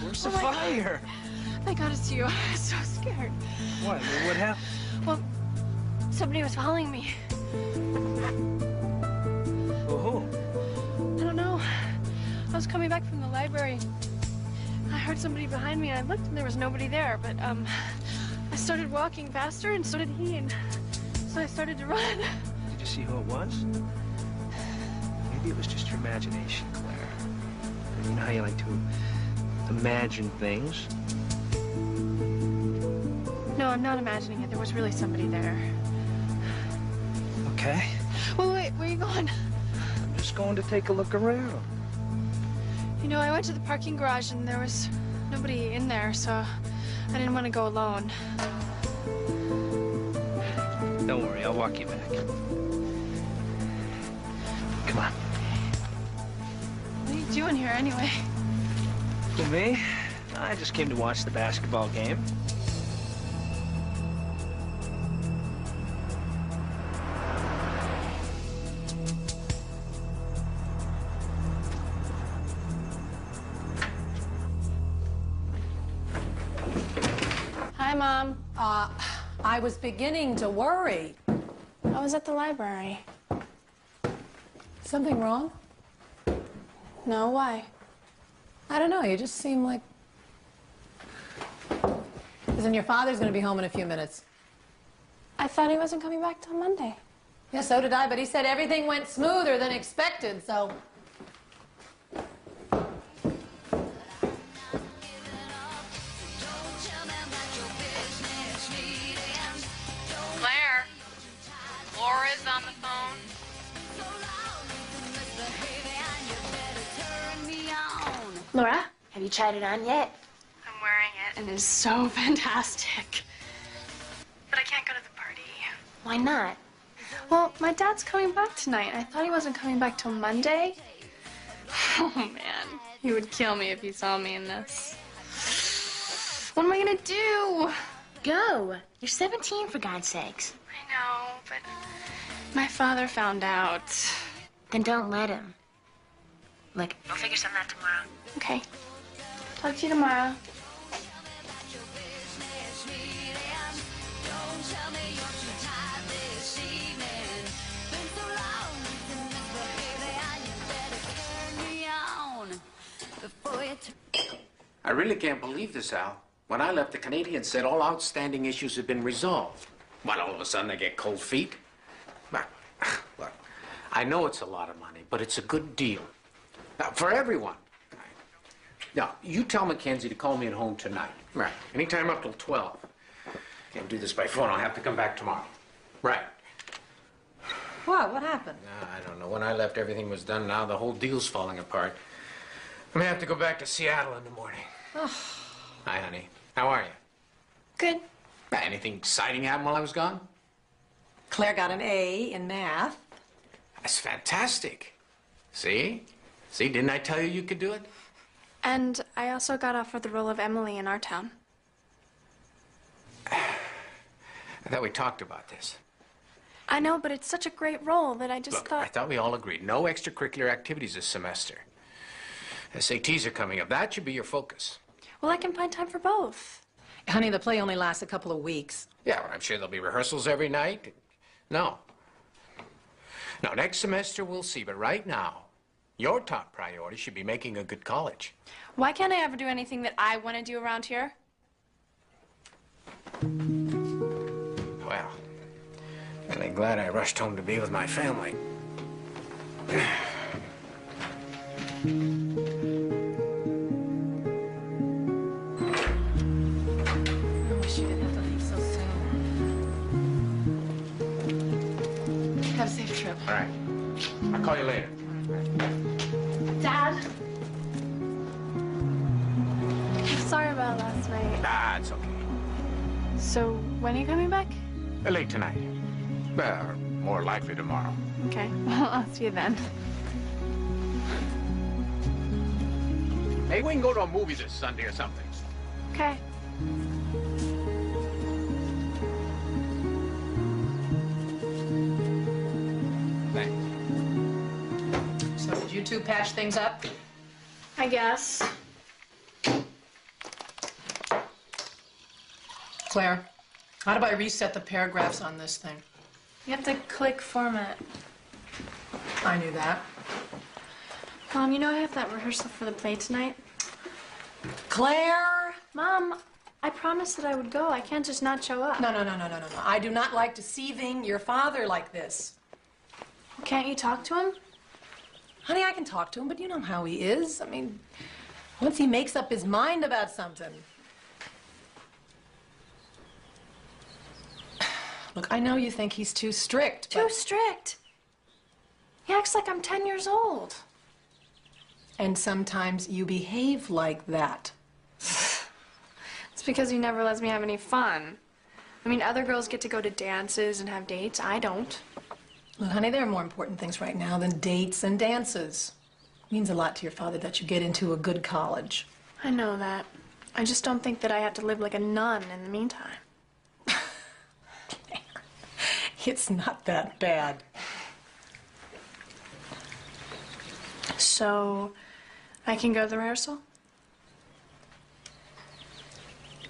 Where's the fire? Thank God it's you. I was so scared. What? What happened? Well, somebody was following me. Well, who? I don't know. I was coming back from the library. I heard somebody behind me. I looked and there was nobody there, but I started walking faster and so did he, and so I started to run. Did you see who it was? Maybe it was just your imagination, Claire. You know how you like to imagine things? No, I'm not imagining it. There was really somebody there. Okay. Wait, where are you going? I'm just going to take a look around. You know, I went to the parking garage and there was nobody in there, so I didn't want to go alone. Don't worry, I'll walk you back. Come on. What are you doing here anyway? Who, me? I just came to watch the basketball game. Hi, Mom. I was beginning to worry. I was at the library. Something wrong? No, why? I don't know, you just seem like... Listen, your father's gonna be home in a few minutes. I thought he wasn't coming back till Monday. Yeah, so did I, but he said everything went smoother than expected, so... Claire, Laura's on the phone. Laura? Have you tried it on yet? I'm wearing it, and it's so fantastic. But I can't go to the party. Why not? Well, my dad's coming back tonight. I thought he wasn't coming back till Monday. Oh, man. He would kill me if he saw me in this. What am I gonna do? Go. You're 17, for God's sakes. I know, but my father found out. Then don't let him. Look, we'll figure something out tomorrow. Okay. Talk to you tomorrow. I really can't believe this, Al. When I left, the Canadians said all outstanding issues had been resolved. Well, all of a sudden I get cold feet. Well, look, I know it's a lot of money, but it's a good deal. For everyone. Now, you tell Mackenzie to call me at home tonight. Right. Anytime up till 12. Can't do this by phone. I'll have to come back tomorrow. Right. What? What happened? I don't know. When I left, everything was done. Now the whole deal's falling apart. I'm gonna have to go back to Seattle in the morning. Oh. Hi, honey. How are you? Good. Anything exciting happened while I was gone? Claire got an A in math. That's fantastic. See? See, didn't I tell you you could do it? And I also got offered the role of Emily in our town. I thought we talked about this. I know, but it's such a great role that I just Look, thought... I thought we all agreed. No extracurricular activities this semester. SATs are coming up. That should be your focus. Well, I can find time for both. Honey, the play only lasts a couple of weeks. Yeah, well, I'm sure there'll be rehearsals every night. No. No, next semester we'll see, but right now, your top priority should be making a good college. Why can't I ever do anything that I want to do around here? Well, really glad I rushed home to be with my family. I wish you didn't have to leave so soon. Have a safe trip. All right. I'll call you later. Dad? I'm sorry about last night. Ah, it's okay. So, when are you coming back? Late tonight. Well, more likely tomorrow. Okay, well, I'll see you then. Hey, we can go to a movie this Sunday or something. Okay. Thanks. So did you two patch things up? I guess. Claire, how do I reset the paragraphs on this thing? You have to click format. I knew that. Mom, you know I have that rehearsal for the play tonight? Claire! Mom, I promised that I would go. I can't just not show up. No. I do not like deceiving your father like this. Can't you talk to him? Honey, I can talk to him, but you know how he is. I mean, once he makes up his mind about something. Look, I know you think he's too strict, Too but... strict. He acts like I'm 10 years old. And sometimes you behave like that. It's because he never lets me have any fun. I mean, other girls get to go to dances and have dates. I don't. Look, honey, there are more important things right now than dates and dances. It means a lot to your father that you get into a good college. I know that. I just don't think that I have to live like a nun in the meantime. It's not that bad. So, I can go to the rehearsal?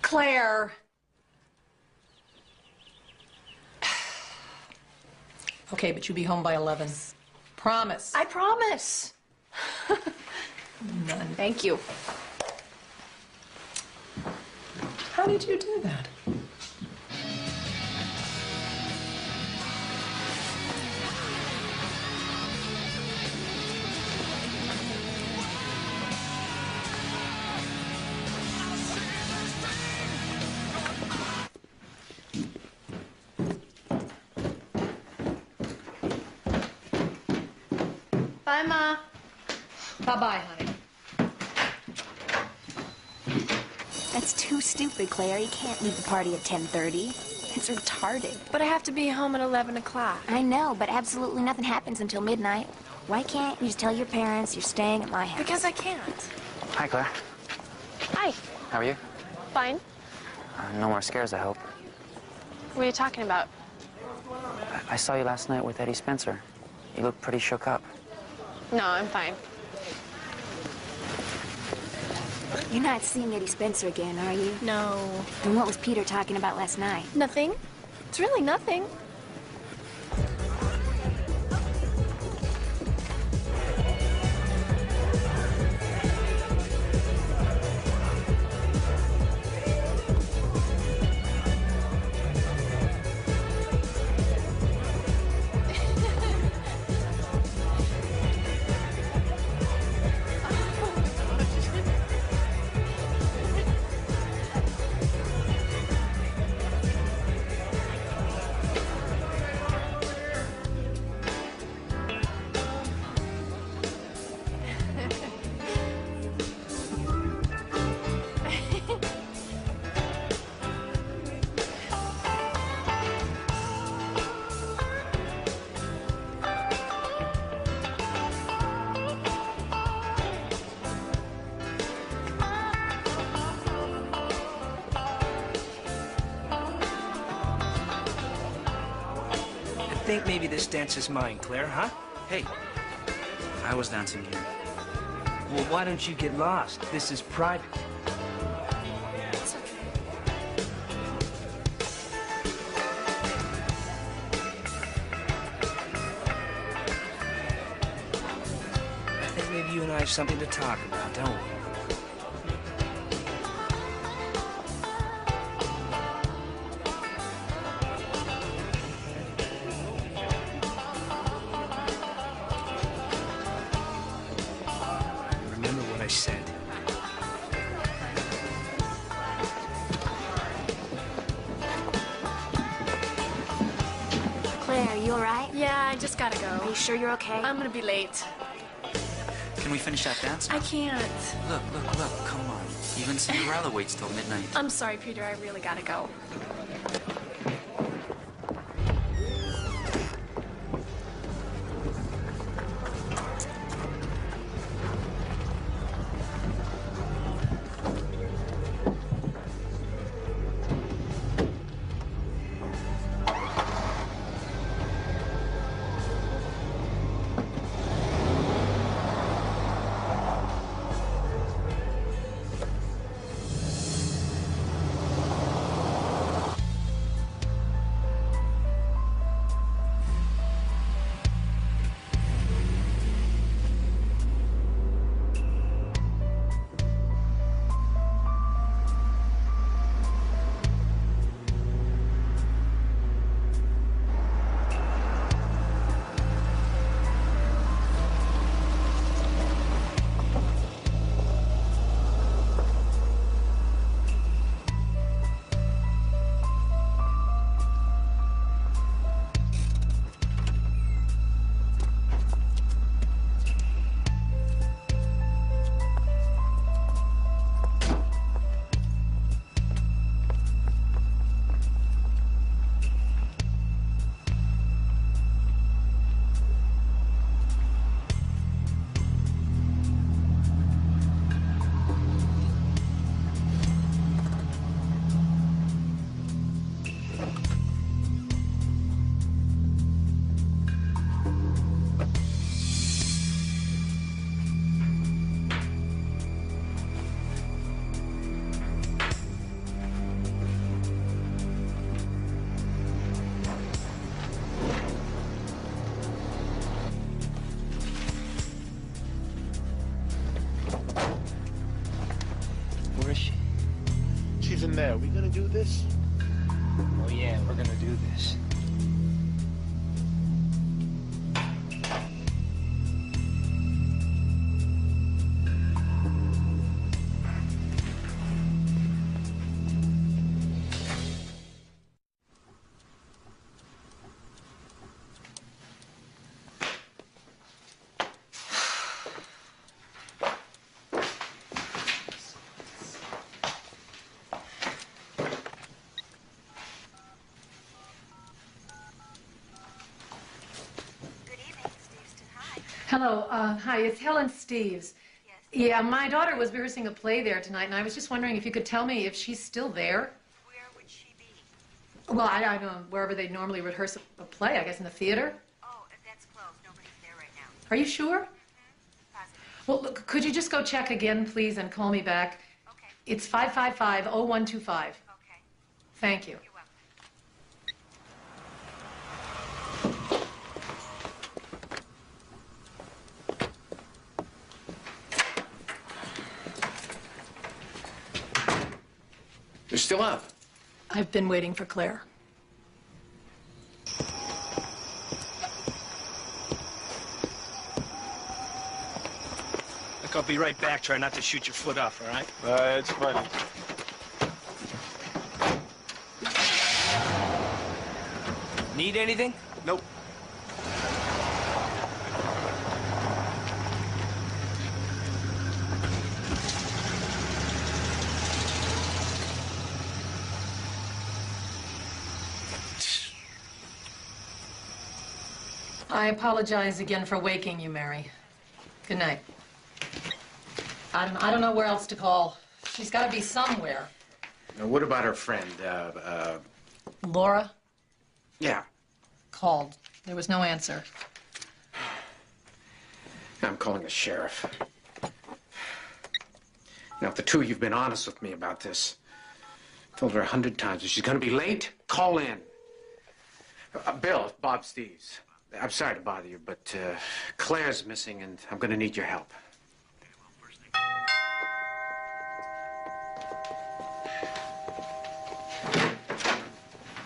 Claire! Okay, but you be home by 11. Promise. I promise. None. Thank you. How did you do that? Bye, Ma. Bye-bye, honey. That's too stupid, Claire. You can't leave the party at 10:30. It's retarded. But I have to be home at 11 o'clock. I know, but absolutely nothing happens until midnight. Why can't you just tell your parents you're staying at my house? Because I can't. Hi, Claire. Hi. How are you? Fine. No more scares, I hope. What are you talking about? I saw you last night with Eddie Spencer. You look pretty shook up. No, I'm fine. You're not seeing Eddie Spencer again, are you? No. Then what was Peter talking about last night? Nothing. It's really nothing. I think maybe this dance is mine, Claire, huh? Hey, I was dancing here. Well, why don't you get lost? This is private. I think maybe you and I have something to talk about, don't we? Remember what I said. Claire, you all right? Yeah, I just gotta Are go. you sure you're okay? I'm gonna be late. Can we finish that dance? I can't. Look, come on. Even Cinderella waits till midnight. I'm sorry, Peter. I really gotta go. we're gonna do this. Hello, hi, it's Helen Steves. Yes. Yeah, my daughter was rehearsing a play there tonight, and I was just wondering if you could tell me if she's still there. Where would she be? Well, I don't know, wherever they normally rehearse a play, I guess in the theater. Oh, that's closed. Nobody's there right now. Are you sure? Mm-hmm. Positive. Well, look, could you just go check again, please, and call me back? Okay. It's 555-0125. Okay. Thank you. You're welcome. You're still up. I've been waiting for Claire. Look, I'll be right back. Try not to shoot your foot off, all right? It's funny. Need anything? Nope. I apologize again for waking you, Mary. Good night. I don't know where else to call. She's got to be somewhere. Now, what about her friend, Laura Yeah. called. There was no answer. I'm calling the sheriff. Now, if the two of you've been honest with me about this, I told her 100 times, if she's going to be late, call in. Bill, Bob Steves. I'm sorry to bother you, but Claire's missing, and I'm going to need your help.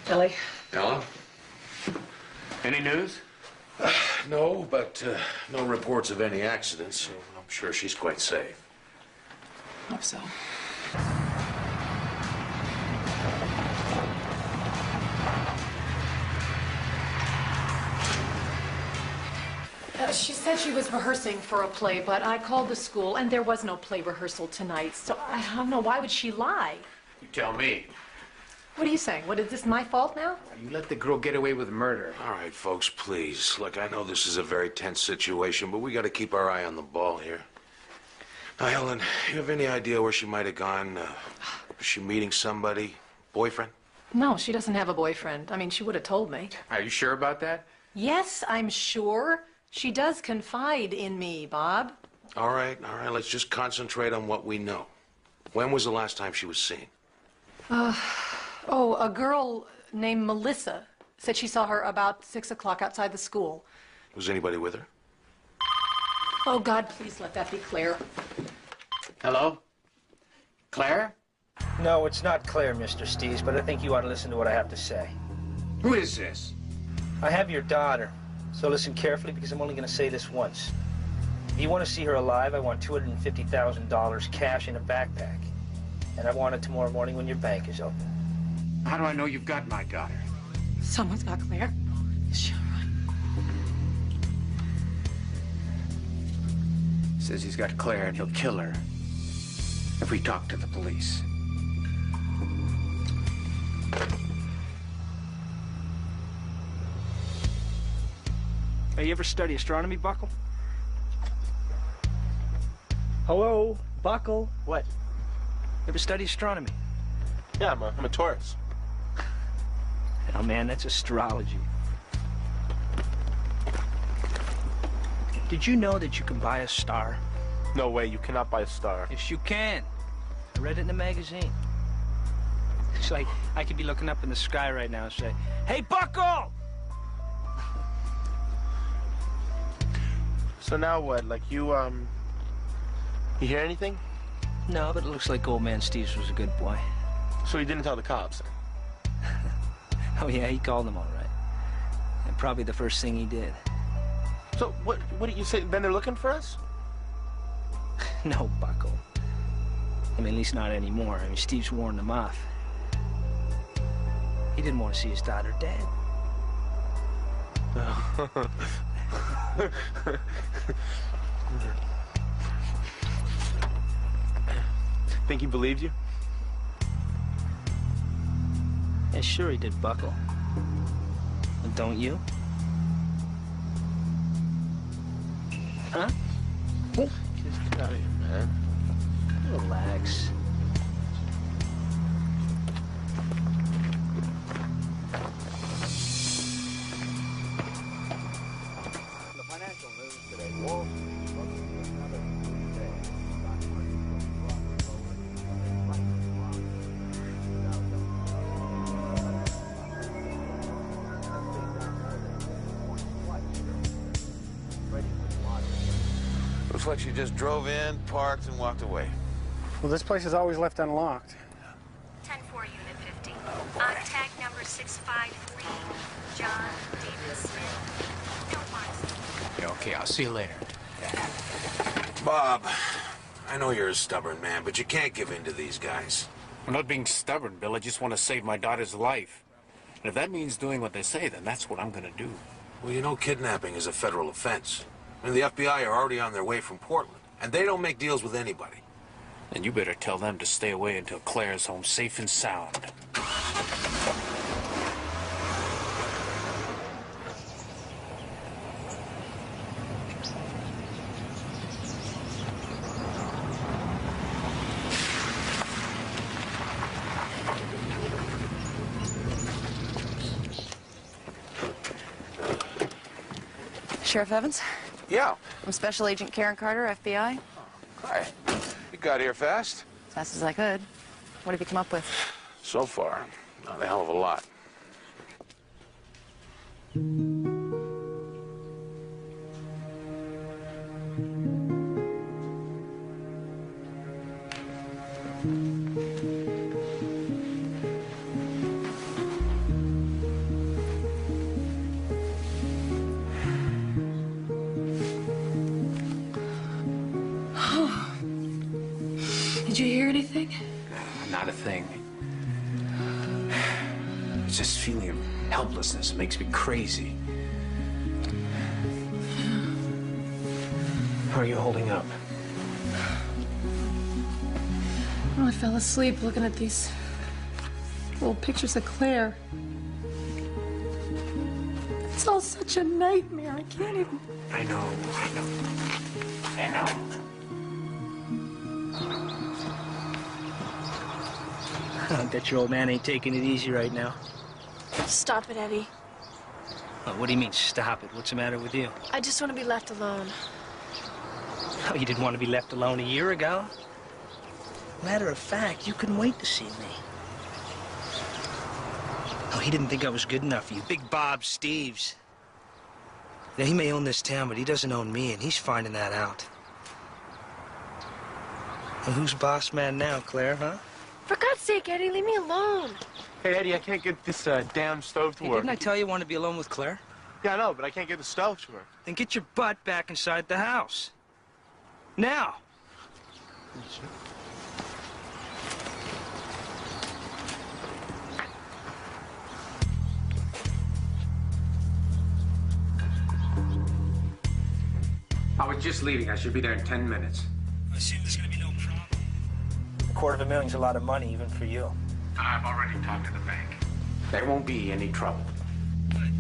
Billy? Ellen? Any news? No, but no reports of any accidents, so I'm sure she's quite safe. Hope so. She said she was rehearsing for a play, but I called the school, and there was no play rehearsal tonight, so I don't know. Why would she lie? You tell me. What are you saying? What, is this my fault now? You let the girl get away with murder. All right, folks, please. Look, I know this is a very tense situation, but we got to keep our eye on the ball here. Now, Helen, you have any idea where she might have gone? Was she meeting somebody? Boyfriend? No, she doesn't have a boyfriend. I mean, she would have told me. Are you sure about that? Yes, I'm sure. She does confide in me, Bob. All right, let's just concentrate on what we know. When was the last time she was seen? Oh, a girl named Melissa said she saw her about 6 o'clock outside the school. Was anybody with her? Oh, God, please let that be Claire. Hello? Claire? No, it's not Claire, Mr. Steves, but I think you ought to listen to what I have to say. Who is this? I have your daughter, so listen carefully because I'm only going to say this once. If you want to see her alive, I want $250,000 cash in a backpack. And I want it tomorrow morning when your bank is open. How do I know you've got my daughter? Someone's got Claire. Is she all right? Says he's got Claire and he'll kill her if we talk to the police. Hey, you ever study astronomy, Buckle? Hello, Buckle? What? Ever study astronomy? Yeah, I'm a Taurus. Oh, man, that's astrology. Did you know that you can buy a star? No way, you cannot buy a star. Yes, you can. I read it in a magazine. It's like I could be looking up in the sky right now and say, "Hey, Buckle!" So now what? Like you hear anything? No, but it looks like old man Steves was a good boy. So you didn't tell the cops? Oh, yeah, he called him all right. And probably the first thing he did. So, what did you say? Then they're looking for us? No, Bucko. I mean, at least not anymore. I mean, Steve's warned them off. He didn't want to see his daughter dead. Think he believed you? Yeah, sure he did, Bucko. But don't you? Huh? Just get out of here, man. Relax. The financial news today, Wall Street looking for another good day. Stock market Looks like she just drove in, parked, and walked away. Well, this place is always left unlocked. 10-4, Unit 50. On tag number 653, John David Smith. No marks. Yeah, okay, I'll see you later. Bob, I know you're a stubborn man, but you can't give in to these guys. I'm not being stubborn, Bill. I just want to save my daughter's life. And if that means doing what they say, then that's what I'm going to do. Well, you know kidnapping is a federal offense. I mean, the FBI are already on their way from Portland, and they don't make deals with anybody. Then you better tell them to stay away until Claire's home safe and sound. Sheriff Evans? Yeah. I'm Special Agent Karen Carter, FBI. Hi. You got here fast? As fast as I could. What have you come up with? So far, not a hell of a lot. Did you hear anything? Not a thing. It's this feeling of helplessness makes me crazy. How are you holding up? Oh, I fell asleep looking at these old pictures of Claire. It's all such a nightmare. I can't even... I know. I bet your old man ain't taking it easy right now. Stop it, Eddie. Oh, what do you mean, stop it? What's the matter with you? I just want to be left alone. Oh, you didn't want to be left alone a year ago? Matter of fact, you couldn't wait to see me. Oh, he didn't think I was good enough for you. Big Bob Steves. Now, he may own this town, but he doesn't own me, and he's finding that out. Well, who's boss man now, Claire, huh? For God's sake, Eddie, leave me alone. Hey, Eddie, I can't get this damn stove to Hey, work. didn't I tell you I want to be alone with Claire? Yeah, I know, but I can't get the stove to work. Then get your butt back inside the house. Now. I was just leaving. I should be there in 10 minutes. I assume there's going to be no problem. $250,000's a lot of money, even for you. I've already talked to the bank. There won't be any trouble. Good.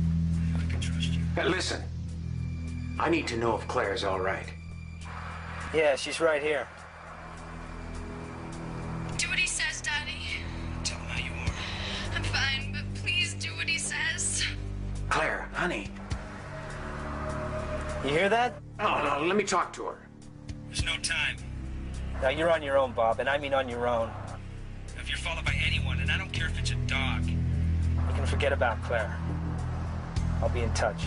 I can trust you. Listen, I need to know if Claire's all right. Yeah, she's right here. Do what he says, Daddy. Tell him how you are. I'm fine, but please do what he says. Claire, honey. You hear that? No, let me talk to her. There's no time. Now, you're on your own, Bob, and I mean on your own. If you're followed by anyone, and I don't care if it's a dog. You can forget about Claire. I'll be in touch.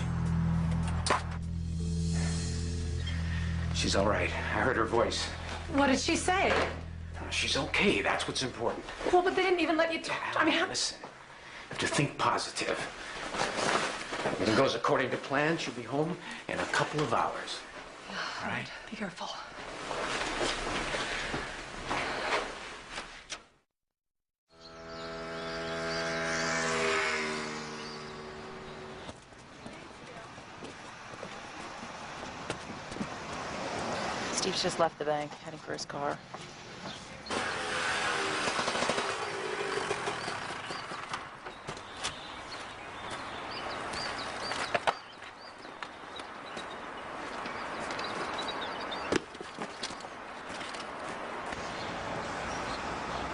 She's all right. I heard her voice. What did she say? She's okay. That's what's important. Well, but they didn't even let you talk. I mean, how... Listen. have to think positive. If it goes according to plan, she'll be home in a couple of hours. All right. Be careful. Steve's just left the bank, heading for his car.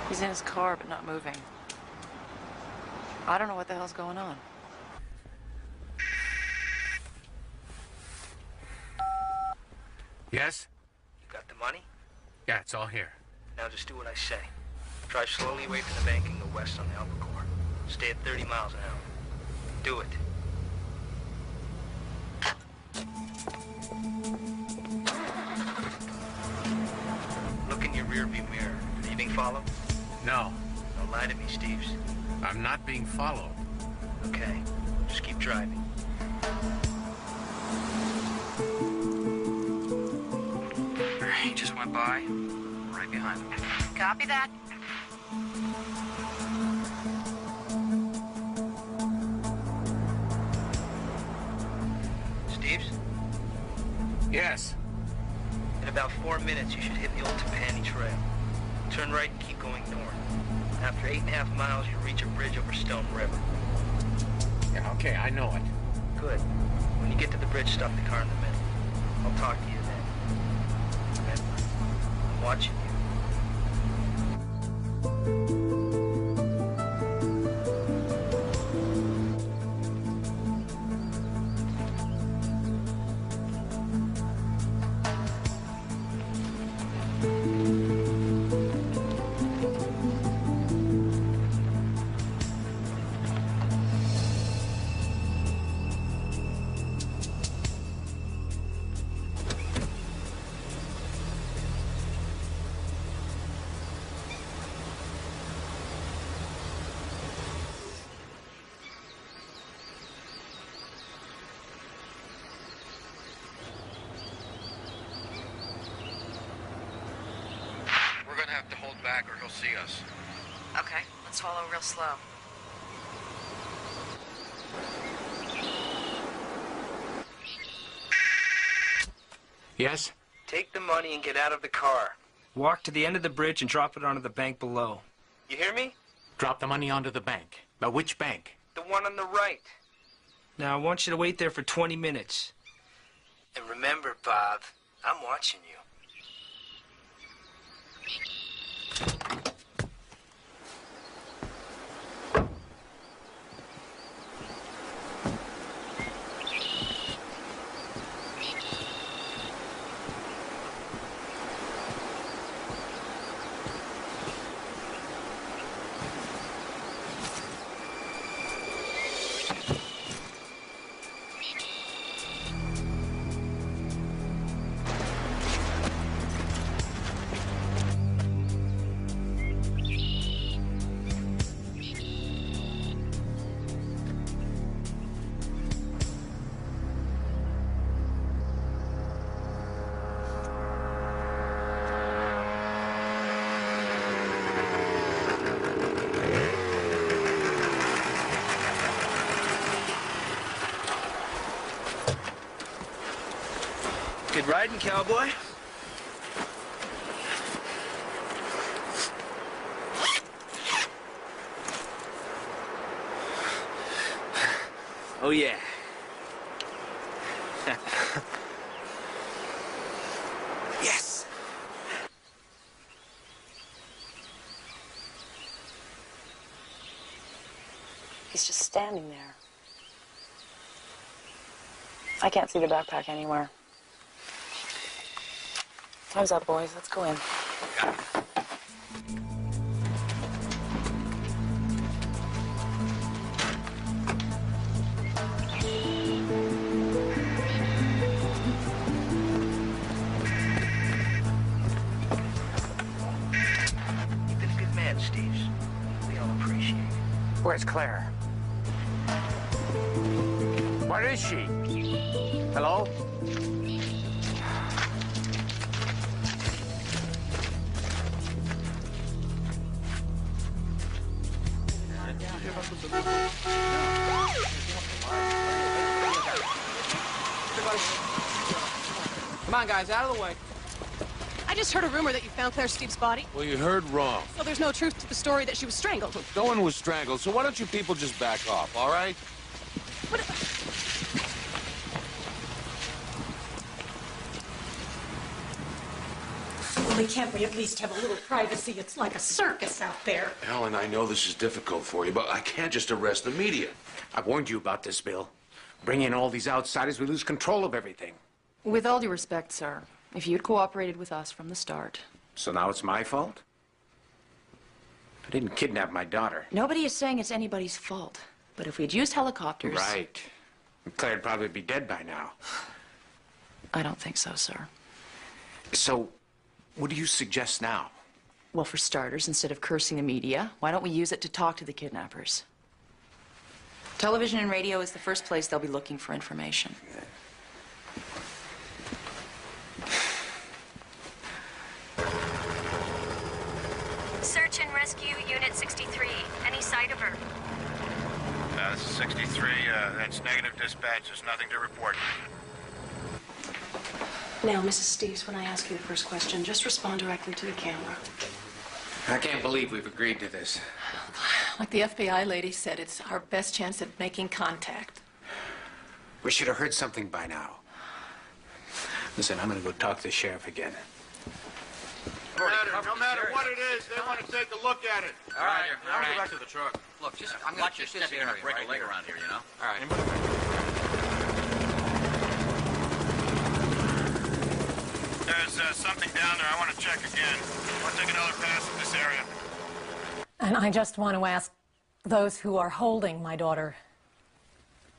He's in his car, but not moving. I don't know what the hell's going on. Yes? Got the money? Yeah, it's all here. Now just do what I say. Drive slowly away from the bank and go west on the Albacore. Stay at 30 miles an hour. Do it. Look in your rearview mirror. Are you being followed? No. Don't lie to me, Steves. I'm not being followed. Okay. Just keep driving. He just went by, right behind him. Copy that. Steves? Yes. In about 4 minutes, you should hit the old Tapani Trail. Turn right and keep going north. After 8.5 miles, you'll reach a bridge over Stone River. Yeah, okay, I know it. Good. When you get to the bridge, stop the car in the middle. I'll talk to you then. Remember, I'm watching you. We're gonna have to hold back or he'll see us. Okay, let's follow real slow. Yes? Take the money and get out of the car. Walk to the end of the bridge and drop it onto the bank below. You hear me? Drop the money onto the bank. Now, which bank? The one on the right. Now, I want you to wait there for 20 minutes. And remember, Bob, I'm watching you. Good riding, cowboy. Oh, yeah. Yes! He's just standing there. I can't see the backpack anywhere. Time's up, boys. Let's go in. You've been a good man, Steves. We all appreciate it. Where's Claire? Where is she? Hello? Come on, guys, out of the way. I just heard a rumor that you found Claire Steve's body. Well, you heard wrong. So there's no truth to the story that she was strangled. No one was strangled, so why don't you people just back off, all right? What? Well, can't we at least have a little privacy? It's like a circus out there. Ellen, I know this is difficult for you, but I can't just arrest the media. I warned you about this, Bill. Bring in all these outsiders, we lose control of everything. With all due respect, sir, if you'd cooperated with us from the start. So now it's my fault? I didn't kidnap my daughter. Nobody is saying it's anybody's fault. But if we'd used helicopters... Right. Claire'd probably be dead by now. I don't think so, sir. So, what do you suggest now? Well, for starters, instead of cursing the media, why don't we use it to talk to the kidnappers? Television and radio is the first place they'll be looking for information. Search and rescue Unit 63. Any sight of her? This is 63. That's negative dispatch. There's nothing to report. Now, Mrs. Steves, when I ask you the first question, just respond directly to the camera. I can't believe we've agreed to this. Like the FBI lady said, it's our best chance at making contact. We should have heard something by now. Listen, I'm gonna go talk to the sheriff again. No matter what it is, they want to take a look at it. All right, I'll go back to the truck. Look, just I'm gonna watch this area. Break a leg around here, you know. All right. There's something down there. I want to check again. I want to take another pass at this area. And I just want to ask those who are holding my daughter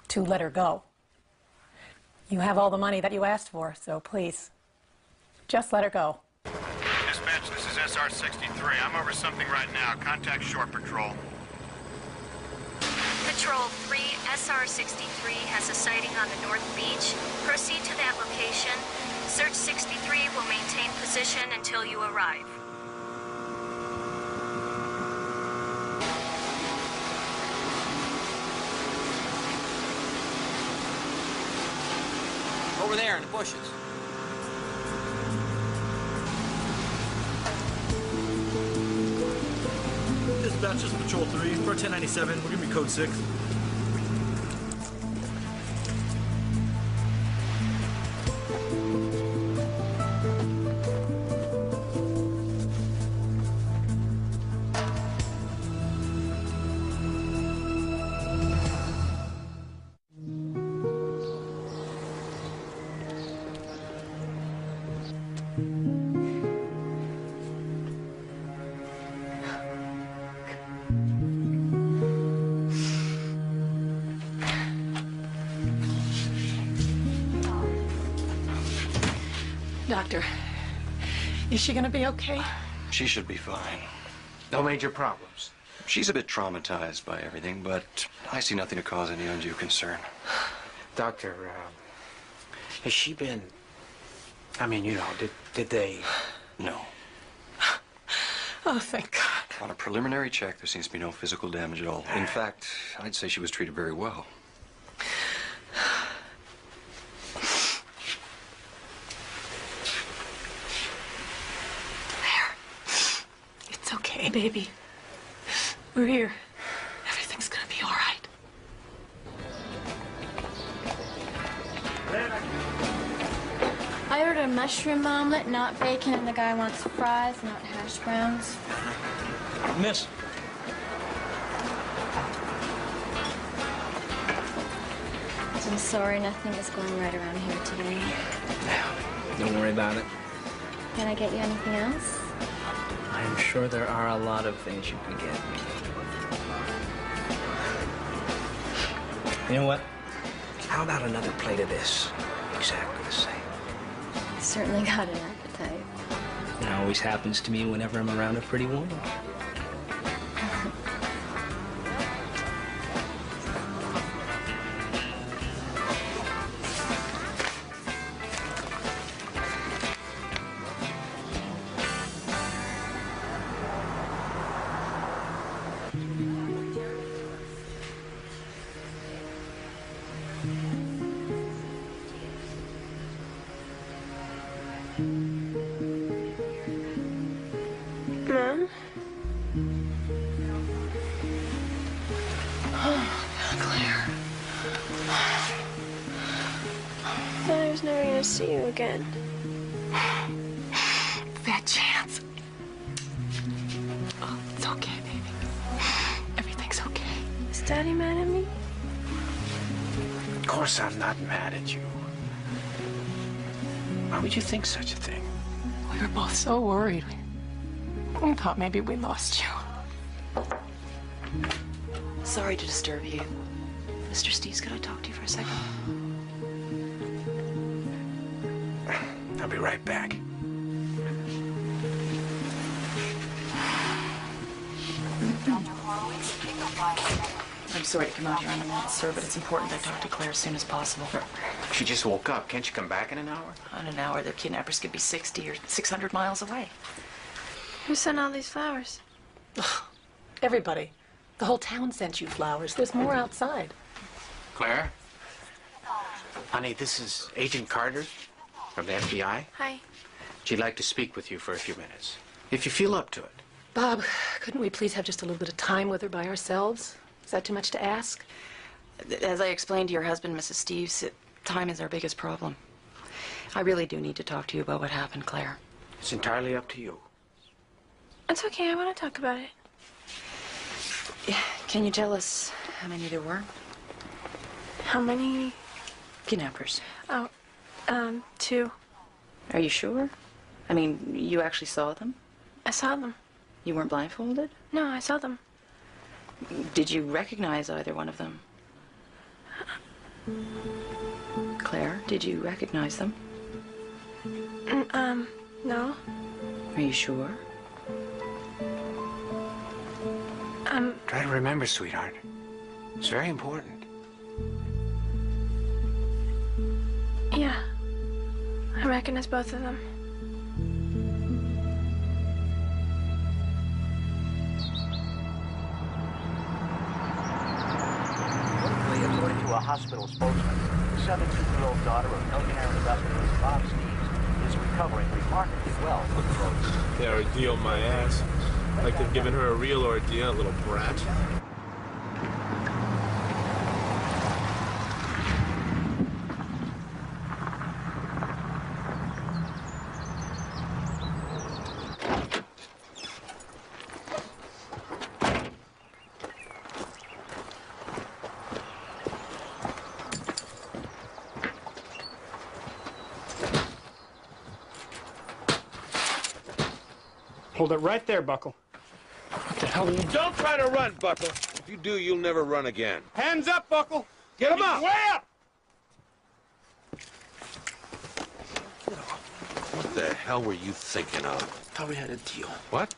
to let her go. You have all the money that you asked for, so please, just let her go. Dispatch, this is SR-63. I'm over something right now. Contact Shore Patrol. Patrol 3, SR-63 has a sighting on the North Beach. Proceed to that location. Search 63 will maintain position until you arrive. Over there in the bushes. Dispatch, this is Patrol 3 for 1097. We're gonna be code 6. Doctor, is she gonna be okay? She should be fine. No major problems. She's a bit traumatized by everything, but I see nothing to cause any undue concern. Doctor, has she been... I mean, you know, did they... No. Oh, thank God. On a preliminary check, there seems to be no physical damage at all. In fact, I'd say she was treated very well. It's okay, baby. We're here. Everything's gonna be all right. I ordered a mushroom omelet, not bacon, and the guy wants fries, not hash browns. Miss. I'm sorry, nothing is going right around here today. Don't worry about it. Can I get you anything else? I'm sure there are a lot of things you can get me. You know what? How about another plate of this? Exactly the same. You certainly got an appetite. It always happens to me whenever I'm around a pretty woman. was never gonna see you again. That chance. Oh, it's okay, baby. Everything's okay. Is Daddy mad at me? Of course I'm not mad at you. Why would you think such a thing? We were both so worried. We thought maybe we lost you. Sorry to disturb you. Mr. Steves, could I talk to you for a second? I'll be right back. I'm sorry to come out here unannounced, sir, but it's important I talk to Claire as soon as possible. She just woke up. Can't you come back in an hour? In an hour, their kidnappers could be 60 or 600 miles away. Who sent all these flowers? Everybody. The whole town sent you flowers. There's more outside. Claire? Honey, this is Agent Carter from the FBI. Hi. She'd like to speak with you for a few minutes, if you feel up to it. Bob, couldn't we please have just a little bit of time with her by ourselves? Is that too much to ask? As I explained to your husband, Mrs. Steves, time is our biggest problem. I really do need to talk to you about what happened, Claire. It's entirely up to you. It's okay, I want to talk about it. Can you tell us how many there were? How many? Kidnappers. Oh, 2. Are you sure? I mean, you actually saw them? I saw them. You weren't blindfolded? No, I saw them. Did you recognize either one of them? Claire, did you recognize them? No. Are you sure? Try to remember, sweetheart. It's very important. Yeah. I recognize both of them. According to a hospital spokesman, the 72-year-old daughter of millionaire industrialist Bob Steves is recovering remarkably well from the roads. They ordeal my ass. Like they've given her a real ordeal, little brat. Hold it right there, Buckle. What the hell are you... Don't try to run, Buckle. If you do, you'll never run again. Hands up, Buckle. Get him up! Way up! What the hell were you thinking of? Thought we had a deal. What?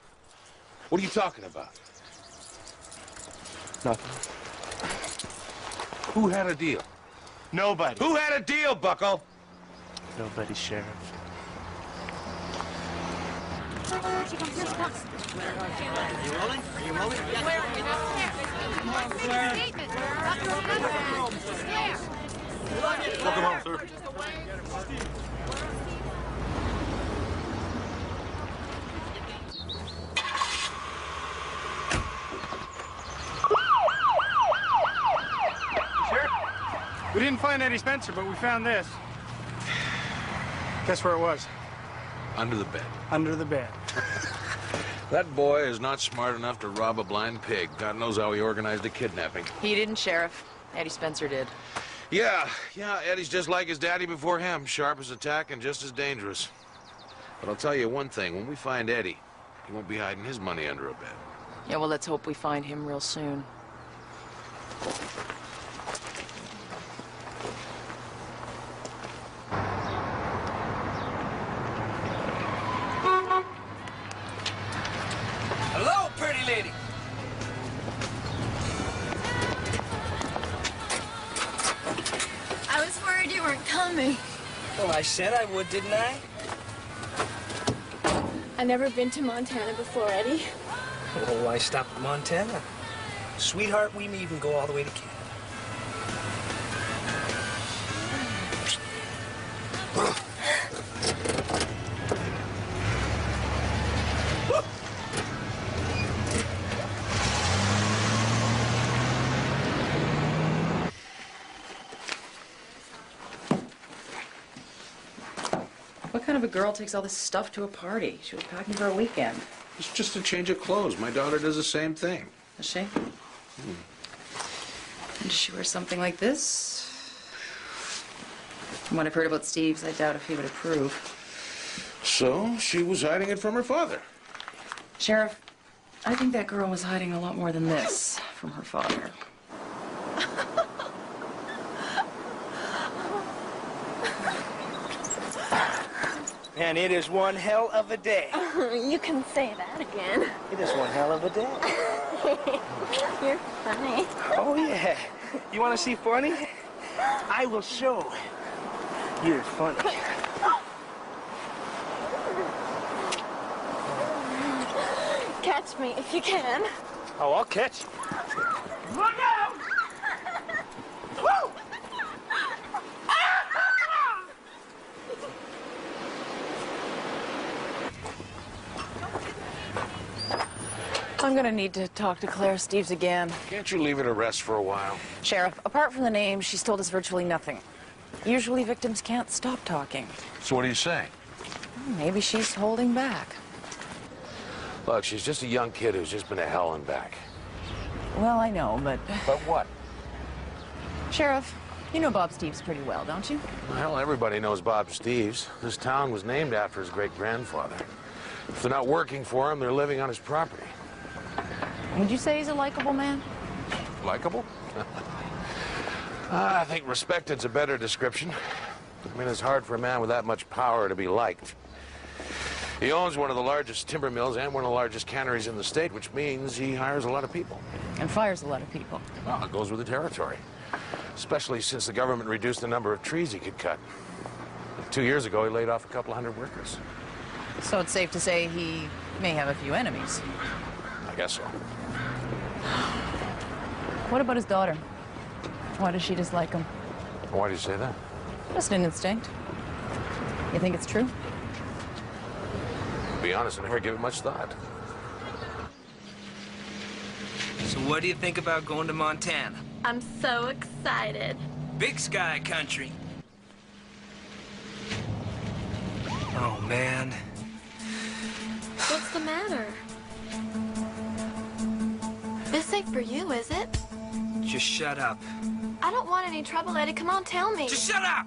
What are you talking about? Nothing. Who had a deal? Nobody. Who had a deal, Buckle? Nobody, Sheriff. Are you rolling? Are you rolling? Welcome home, sir. Sure. We didn't find Eddie Spencer, but we found this. Guess where it was? Under the bed. Under the bed. That boy is not smart enough to rob a blind pig. God knows how he organized a kidnapping. He didn't, Sheriff. Eddie Spencer did. Yeah, Eddie's just like his daddy before him. Sharp as a tack and just as dangerous. But I'll tell you one thing. When we find Eddie, he won't be hiding his money under a bed. Yeah, well, let's hope we find him real soon. Hello, pretty lady. I was worried you weren't coming. Well, I said I would, didn't I? I've never been to Montana before, Eddie. Oh, I stopped at Montana. Sweetheart, we may even go all the way to Canada. What kind of a girl takes all this stuff to a party? She was packing for a weekend. It's just a change of clothes. My daughter does the same thing. Does she? And does she wear something like this? From what I've heard about Steve's, I doubt if he would approve. So, she was hiding it from her father. Sheriff, I think that girl was hiding a lot more than this from her father. And it is one hell of a day. You can say that again. It is one hell of a day. You're funny. Oh, yeah. You want to see funny? I will show. You're funny. Catch me if you can. Oh, I'll catch you. Look out! Woo! I'm gonna need to talk to Claire Steves again. Can't you leave it to rest for a while? Sheriff, apart from the name, she's told us virtually nothing. Usually victims can't stop talking. So what do you say? Maybe she's holding back. Look, she's just a young kid who's just been to hell and back. Well, I know, but... But what? Sheriff, you know Bob Steves pretty well, don't you? Well, everybody knows Bob Steves. This town was named after his great-grandfather. If they're not working for him, they're living on his property. Would you say he's a likable man? Likable? I think respected's a better description. I mean, it's hard for a man with that much power to be liked. He owns one of the largest timber mills and one of the largest canneries in the state, which means he hires a lot of people. And fires a lot of people. Well, it goes with the territory. Especially since the government reduced the number of trees he could cut. 2 years ago, he laid off a couple hundred workers. So it's safe to say he may have a few enemies. I guess so. What about his daughter? Why does she dislike him? Why do you say that? Just an instinct. You think it's true? To be honest, I never give it much thought. So what do you think about going to Montana? I'm so excited. Big sky country. Oh, man. What's the matter? This ain't for you, is it? Just shut up. I don't want any trouble, Eddie. Come on, tell me. Just shut up!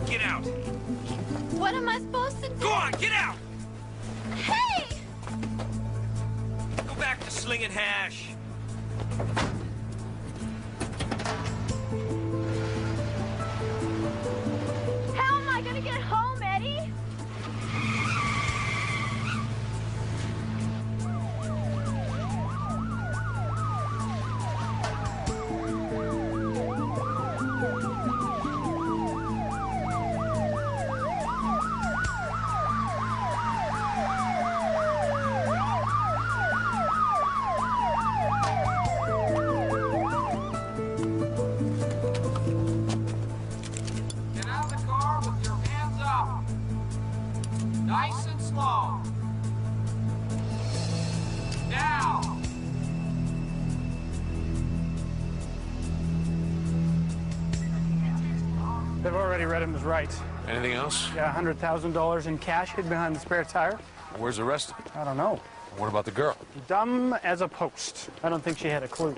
Get out. What am I supposed to do? Go on, get out! Hey! Go back to slinging hash. How am I gonna get home, Eddie? Get out of the car with your hands up. Nice and slow. Now. They've already read him as right. Anything else? Yeah, $100,000 in cash hid behind the spare tire. Where's the rest of it? I don't know. What about the girl? Dumb as a post. I don't think she had a clue.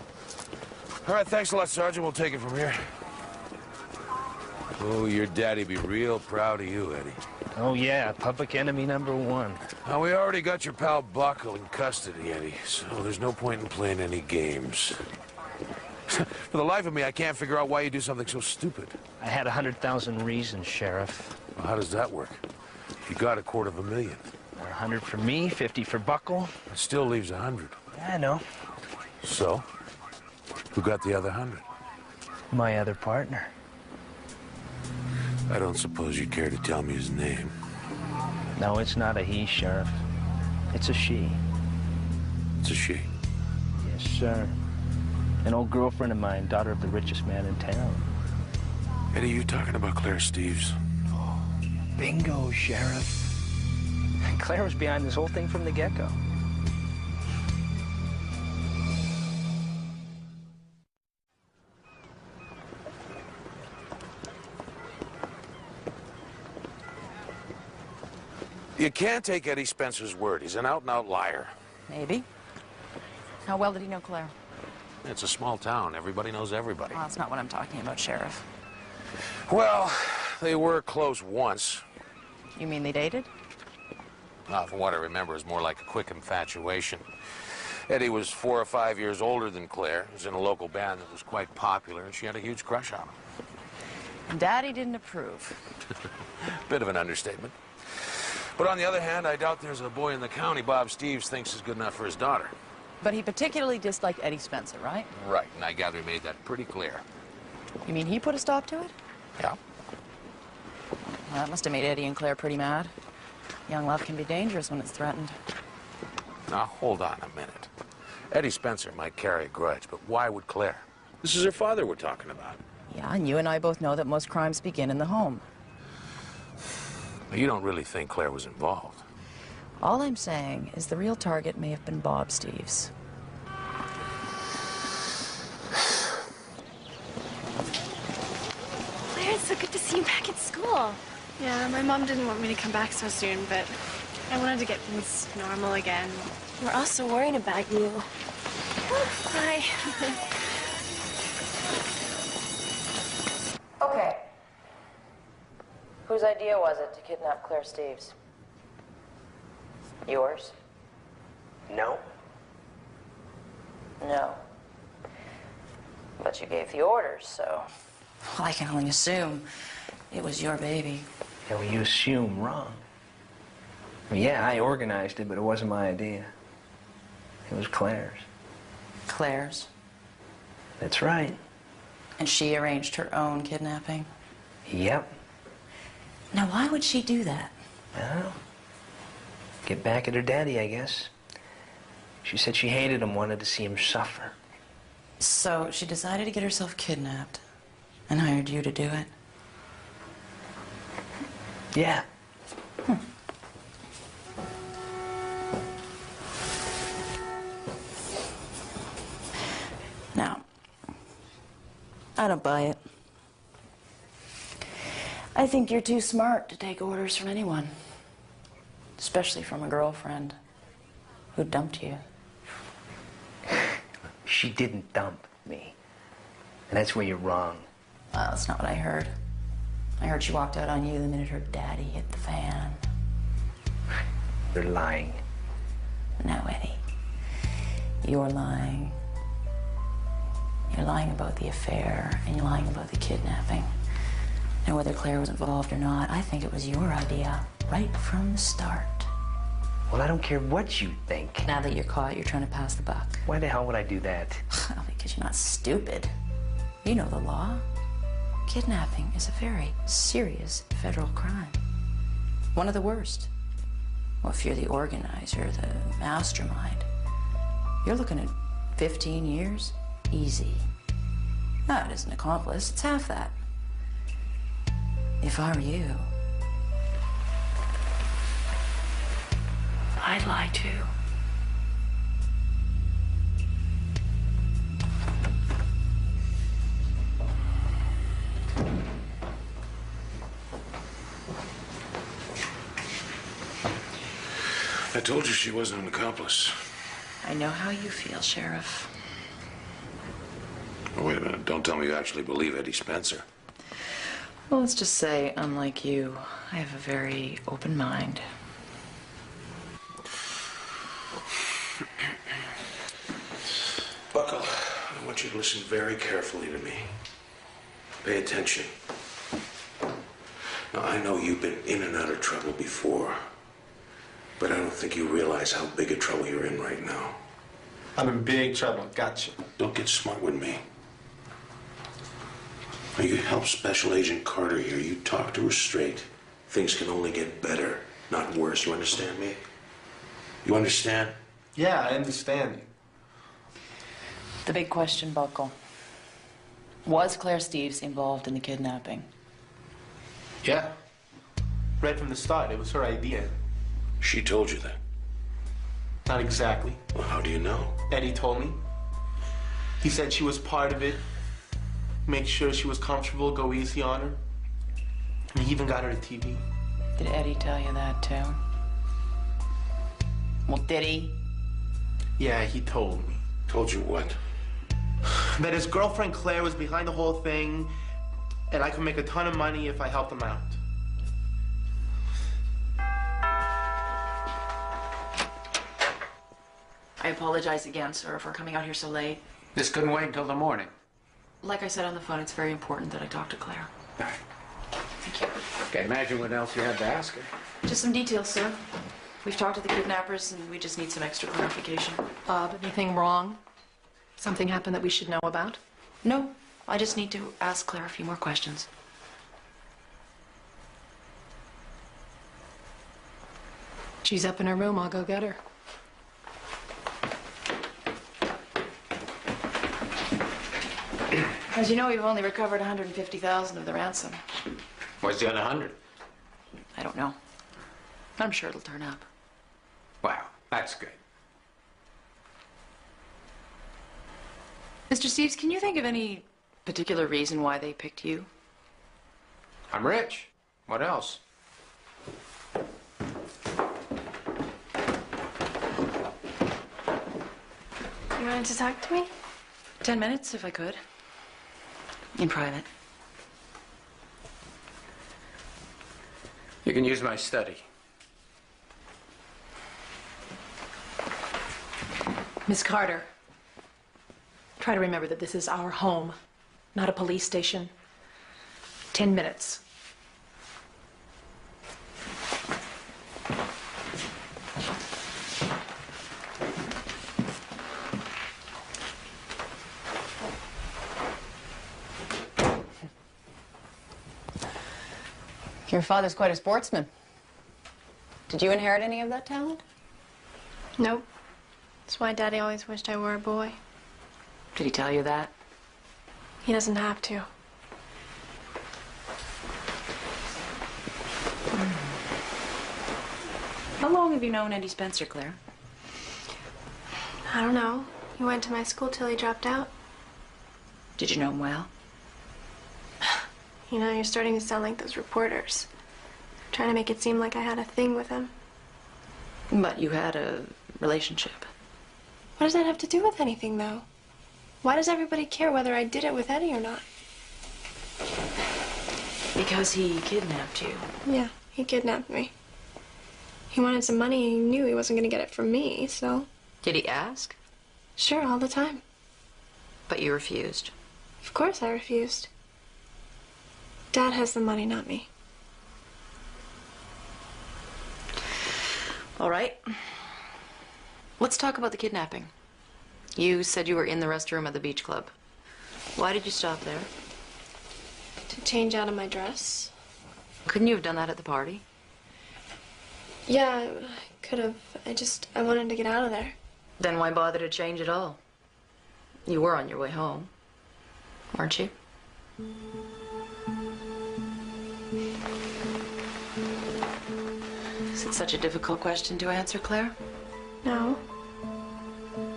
All right, thanks a lot, Sergeant. We'll take it from here. Oh, your daddy be real proud of you, Eddie. Oh, yeah, public enemy #1. Now, we already got your pal Buckle in custody, Eddie, so there's no point in playing any games. For the life of me, I can't figure out why you do something so stupid. I had 100,000 reasons, Sheriff. Well, how does that work? You got $250,000. 100 for me, 50 for Buckle. It still leaves 100. I know. So? Who got the other 100? My other partner. I don't suppose you'd care to tell me his name. No, it's not a he, Sheriff. It's a she. It's a she? Yes, sir. An old girlfriend of mine, daughter of the richest man in town. Eddie, you talking about Claire Steves? Bingo, Sheriff. Claire was behind this whole thing from the get-go. You can't take Eddie Spencer's word. He's an out-and-out liar. Maybe. How well did he know Claire? It's a small town. Everybody knows everybody. Well, that's not what I'm talking about, Sheriff. Well, they were close once. You mean they dated? From what I remember, it was more like a quick infatuation. Eddie was 4 or 5 years older than Claire. He was in a local band that was quite popular, and she had a huge crush on him. Daddy didn't approve. Bit of an understatement. But on the other hand, I doubt there's a boy in the county Bob Steves thinks is good enough for his daughter. But he particularly disliked Eddie Spencer, right? Right, and I gather he made that pretty clear. You mean he put a stop to it? Yeah. Well, that must have made Eddie and Claire pretty mad. Young love can be dangerous when it's threatened. Now, hold on a minute. Eddie Spencer might carry a grudge, but why would Claire? This is her father we're talking about. Yeah, and you and I both know that most crimes begin in the home. You don't really think Claire was involved? All I'm saying is the real target may have been Bob Steves. Claire, it's so good to see you back at school. Yeah, my mom didn't want me to come back so soon, but I wanted to get things normal again. We're also worried about you. Hi. Okay. Whose idea was it to kidnap Claire Steves? Yours? No. No. But you gave the orders, so... Well, I can only assume it was your baby. Yeah, well, you assume wrong. Well, yeah, I organized it, but it wasn't my idea. It was Claire's. Claire's? That's right. And she arranged her own kidnapping? Yep. Now, why would she do that? Well, get back at her daddy, I guess. She said she hated him, wanted to see him suffer. So she decided to get herself kidnapped and hired you to do it? Yeah. Now, I don't buy it. I think you're too smart to take orders from anyone, especially from a girlfriend who dumped you. She didn't dump me. And that's where you're wrong. Well, that's not what I heard. I heard she walked out on you the minute her daddy hit the fan. You're lying. No, Eddie. You're lying. You're lying about the affair, and you're lying about the kidnapping. Now, whether Claire was involved or not, I think it was your idea right from the start. Well, I don't care what you think. Now that you're caught, you're trying to pass the buck. Why the hell would I do that? Well, because you're not stupid. You know the law. Kidnapping is a very serious federal crime. One of the worst. Well, if you're the organizer, the mastermind, you're looking at 15 years, easy. No, it isn't an accomplice, it's half that. If I were you, I'd lie too. I told you she wasn't an accomplice. I know how you feel, Sheriff. Oh, wait a minute. Don't tell me you actually believe Eddie Spencer. Well, let's just say, unlike you, I have a very open mind. Buckle, I want you to listen very carefully to me. Pay attention. Now, I know you've been in and out of trouble before, but I don't think you realize how big a trouble you're in right now. I'm in big trouble. Gotcha. Don't get smart with me. Now, you help Special Agent Carter here. You talk to her straight. Things can only get better, not worse. You understand me? You understand? Yeah, I understand you. The big question, Buckle. Was Claire Steves involved in the kidnapping? Yeah. Right from the start, it was her idea. She told you that? Not exactly. Well, how do you know? Eddie told me. He said she was part of it. Make sure she was comfortable, go easy on her. And he even got her a TV. Did Eddie tell you that, too? Well, did he? Yeah, he told me. Told you what? That his girlfriend Claire was behind the whole thing, and I could make a ton of money if I helped him out. I apologize again, sir, for coming out here so late. This couldn't wait until the morning. Like I said on the phone, it's very important that I talk to Claire. All right. Thank you. Can't imagine what else you had to ask her. Just some details, sir. We've talked to the kidnappers, and we just need some extra clarification. Bob, anything wrong? Something happened that we should know about? No, I just need to ask Claire a few more questions. She's up in her room. I'll go get her. As you know, we've only recovered $150,000 of the ransom. Where's the other 100? I don't know. I'm sure it'll turn up. Wow, that's good. Mr. Steves, can you think of any particular reason why they picked you? I'm rich. What else? You wanted to talk to me? 10 minutes, if I could. In private. You can use my study. Miss Carter, try to remember that this is our home, not a police station. 10 minutes. Your father's quite a sportsman. Did you inherit any of that talent? Nope. That's why Daddy always wished I were a boy. Did he tell you that? He doesn't have to. How long have you known Eddie Spencer, Claire? I don't know. He went to my school till he dropped out. Did you know him well? You know, you're starting to sound like those reporters. Trying to make it seem like I had a thing with him. But you had a relationship. What does that have to do with anything, though? Why does everybody care whether I did it with Eddie or not? Because he kidnapped you. Yeah, he kidnapped me. He wanted some money and he knew he wasn't going to get it from me, so... Did he ask? Sure, all the time. But you refused. Of course I refused. Dad has the money, not me. All right. Let's talk about the kidnapping. You said you were in the restroom at the beach club. Why did you stop there? To change out of my dress. Couldn't you have done that at the party? Yeah, I could have. I wanted to get out of there. Then why bother to change at all? You were on your way home, weren't you? Is it such a difficult question to answer, Claire? No.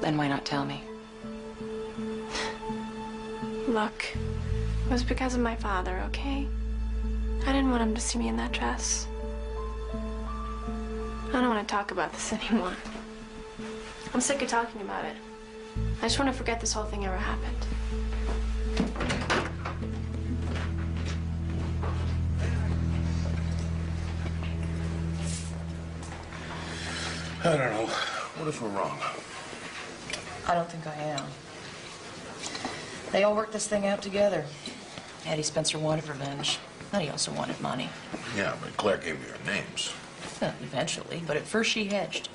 Then why not tell me? Look, it was because of my father, okay? I didn't want him to see me in that dress. I don't want to talk about this anymore. I'm sick of talking about it. I just want to forget this whole thing ever happened. I don't know. What if we're wrong? I don't think I am. They all worked this thing out together. Eddie Spencer wanted revenge, and he also wanted money. Yeah, but Claire gave me her names. Eventually, but at first she hedged.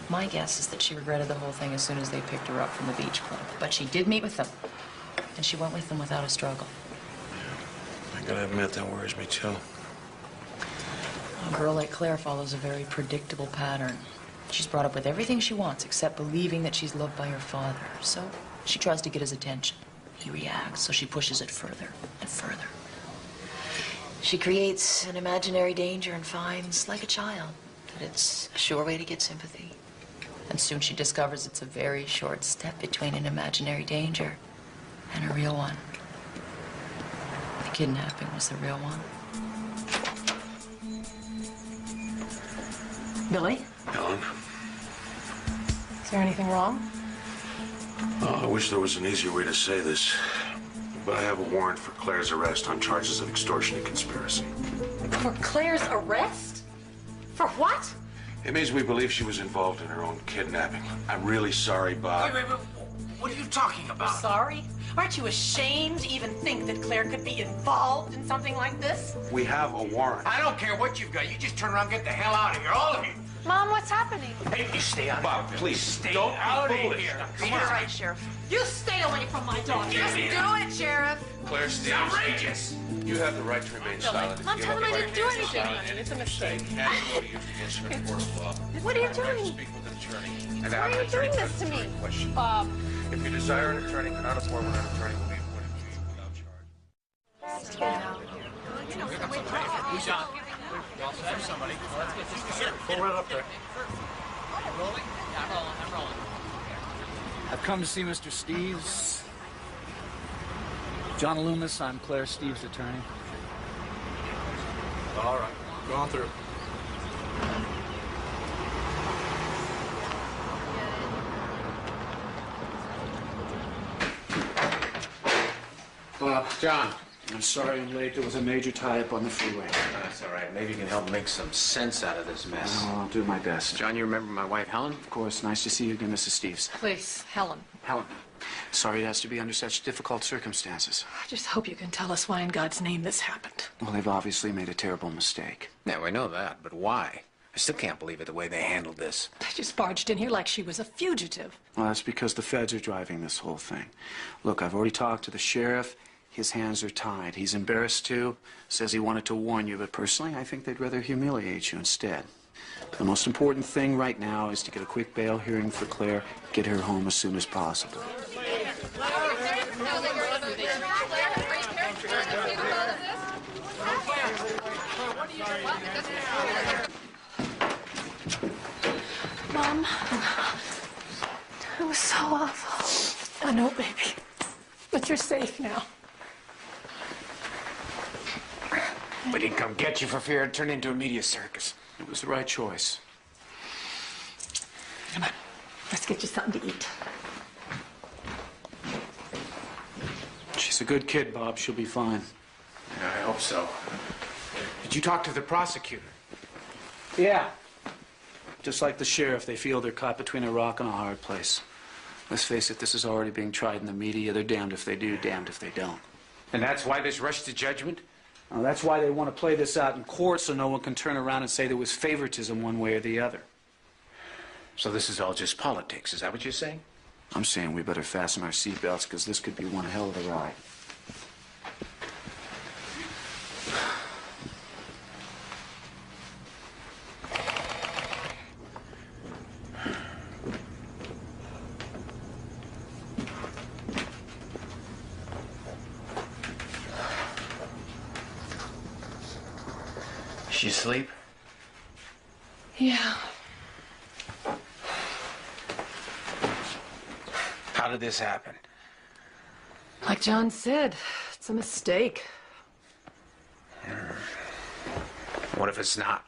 My guess is that she regretted the whole thing as soon as they picked her up from the beach club. But she did meet with them, and she went with them without a struggle. I gotta admit, that worries me too. A girl like Claire follows a very predictable pattern. She's brought up with everything she wants except believing that she's loved by her father. So she tries to get his attention. He reacts, so she pushes it further and further. She creates an imaginary danger and finds, like a child, that it's a sure way to get sympathy. And soon she discovers it's a very short step between an imaginary danger and a real one. The kidnapping was the real one. Billy? Helen? Is there anything wrong? Oh, I wish there was an easier way to say this. But I have a warrant for Claire's arrest on charges of extortion and conspiracy. For Claire's arrest? For what? It means we believe she was involved in her own kidnapping. I'm really sorry, Bob. Wait. What are you talking about? Sorry? Aren't you ashamed to even think that Claire could be involved in something like this? We have a warrant. I don't care what you've got. You just turn around and get the hell out of here, all of you. Mom, what's happening? Hey, you stay out of here. Bob, please, Stay don't out be of foolish. here. You're right, Sheriff. You stay away from my daughter. Just do it, Sheriff. Claire Stevens. Outrageous. You have the right to remain silent. Mom, tell him I didn't do anything. It's a mistake. Has to be used against her in a court of law. What are you doing? Speak with an attorney. Why are you doing this to me? Bob. If you desire an attorney, cannot afford one, an attorney will be appointed to you without charge. Who's on? You also have somebody. Let's get this together. Pull right up there. Are you rolling? Yeah, I'm rolling. I've come to see Mr. Steves. John Loomis, I'm Claire Steves' attorney. All right, go on through. John. I'm sorry I'm late. There was a major tie-up on the freeway. That's all right. Maybe you can help make some sense out of this mess. I'll do my best. John, you remember my wife, Helen? Of course. Nice to see you again, Mrs. Steves. Please, Helen. Helen, sorry it has to be under such difficult circumstances. I just hope you can tell us why in God's name this happened. Well, they've obviously made a terrible mistake. Yeah, we know that, but why? I still can't believe it the way they handled this. They just barged in here like she was a fugitive. Well, that's because the feds are driving this whole thing. Look, I've already talked to the sheriff. His hands are tied. He's embarrassed too. Says he wanted to warn you, but personally, I think they'd rather humiliate you instead. The most important thing right now is to get a quick bail hearing for Claire, get her home as soon as possible. Mom, it was so awful. I know, baby. But you're safe now. We didn't come get you for fear it turned into a media circus. It was the right choice. Come on, let's get you something to eat. She's a good kid, Bob. She'll be fine. Yeah, I hope so. Did you talk to the prosecutor? Yeah. Just like the sheriff, they feel they're caught between a rock and a hard place. Let's face it, this is already being tried in the media. They're damned if they do, damned if they don't. And that's why this rush to judgment? Well, that's why they want to play this out in court so no one can turn around and say there was favoritism one way or the other. So this is all just politics, is that what you're saying? I'm saying we better fasten our seatbelts because this could be one hell of a ride. She asleep? Yeah. How did this happen? Like John said, it's a mistake. What if it's not?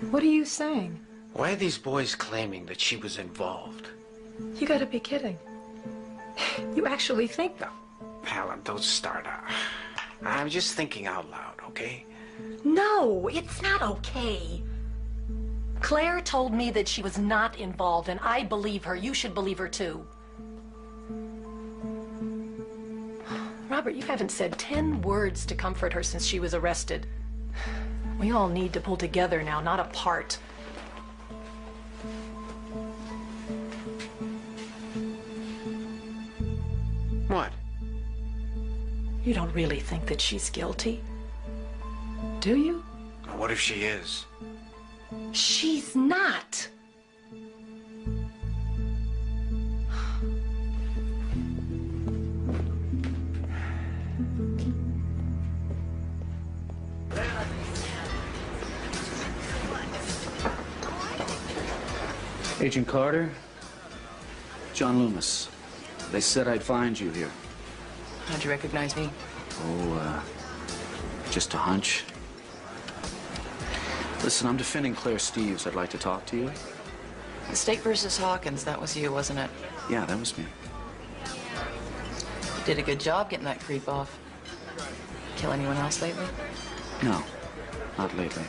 What are you saying? Why are these boys claiming that she was involved? You gotta be kidding. You actually think that? Helen, don't start out. I'm just thinking out loud, okay? No, it's not okay. Claire told me that she was not involved, and I believe her. You should believe her, too. Robert, you haven't said 10 words to comfort her since she was arrested. We all need to pull together now, not apart. What? You don't really think that she's guilty, do you? What if she is? She's not. Agent Carter, John Loomis. They said I'd find you here. How'd you recognize me? Oh, just a hunch. Listen, I'm defending Claire Steves. I'd like to talk to you. The State versus Hawkins, that was you, wasn't it? Yeah, that was me. You did a good job getting that creep off. Kill anyone else lately? No, not lately.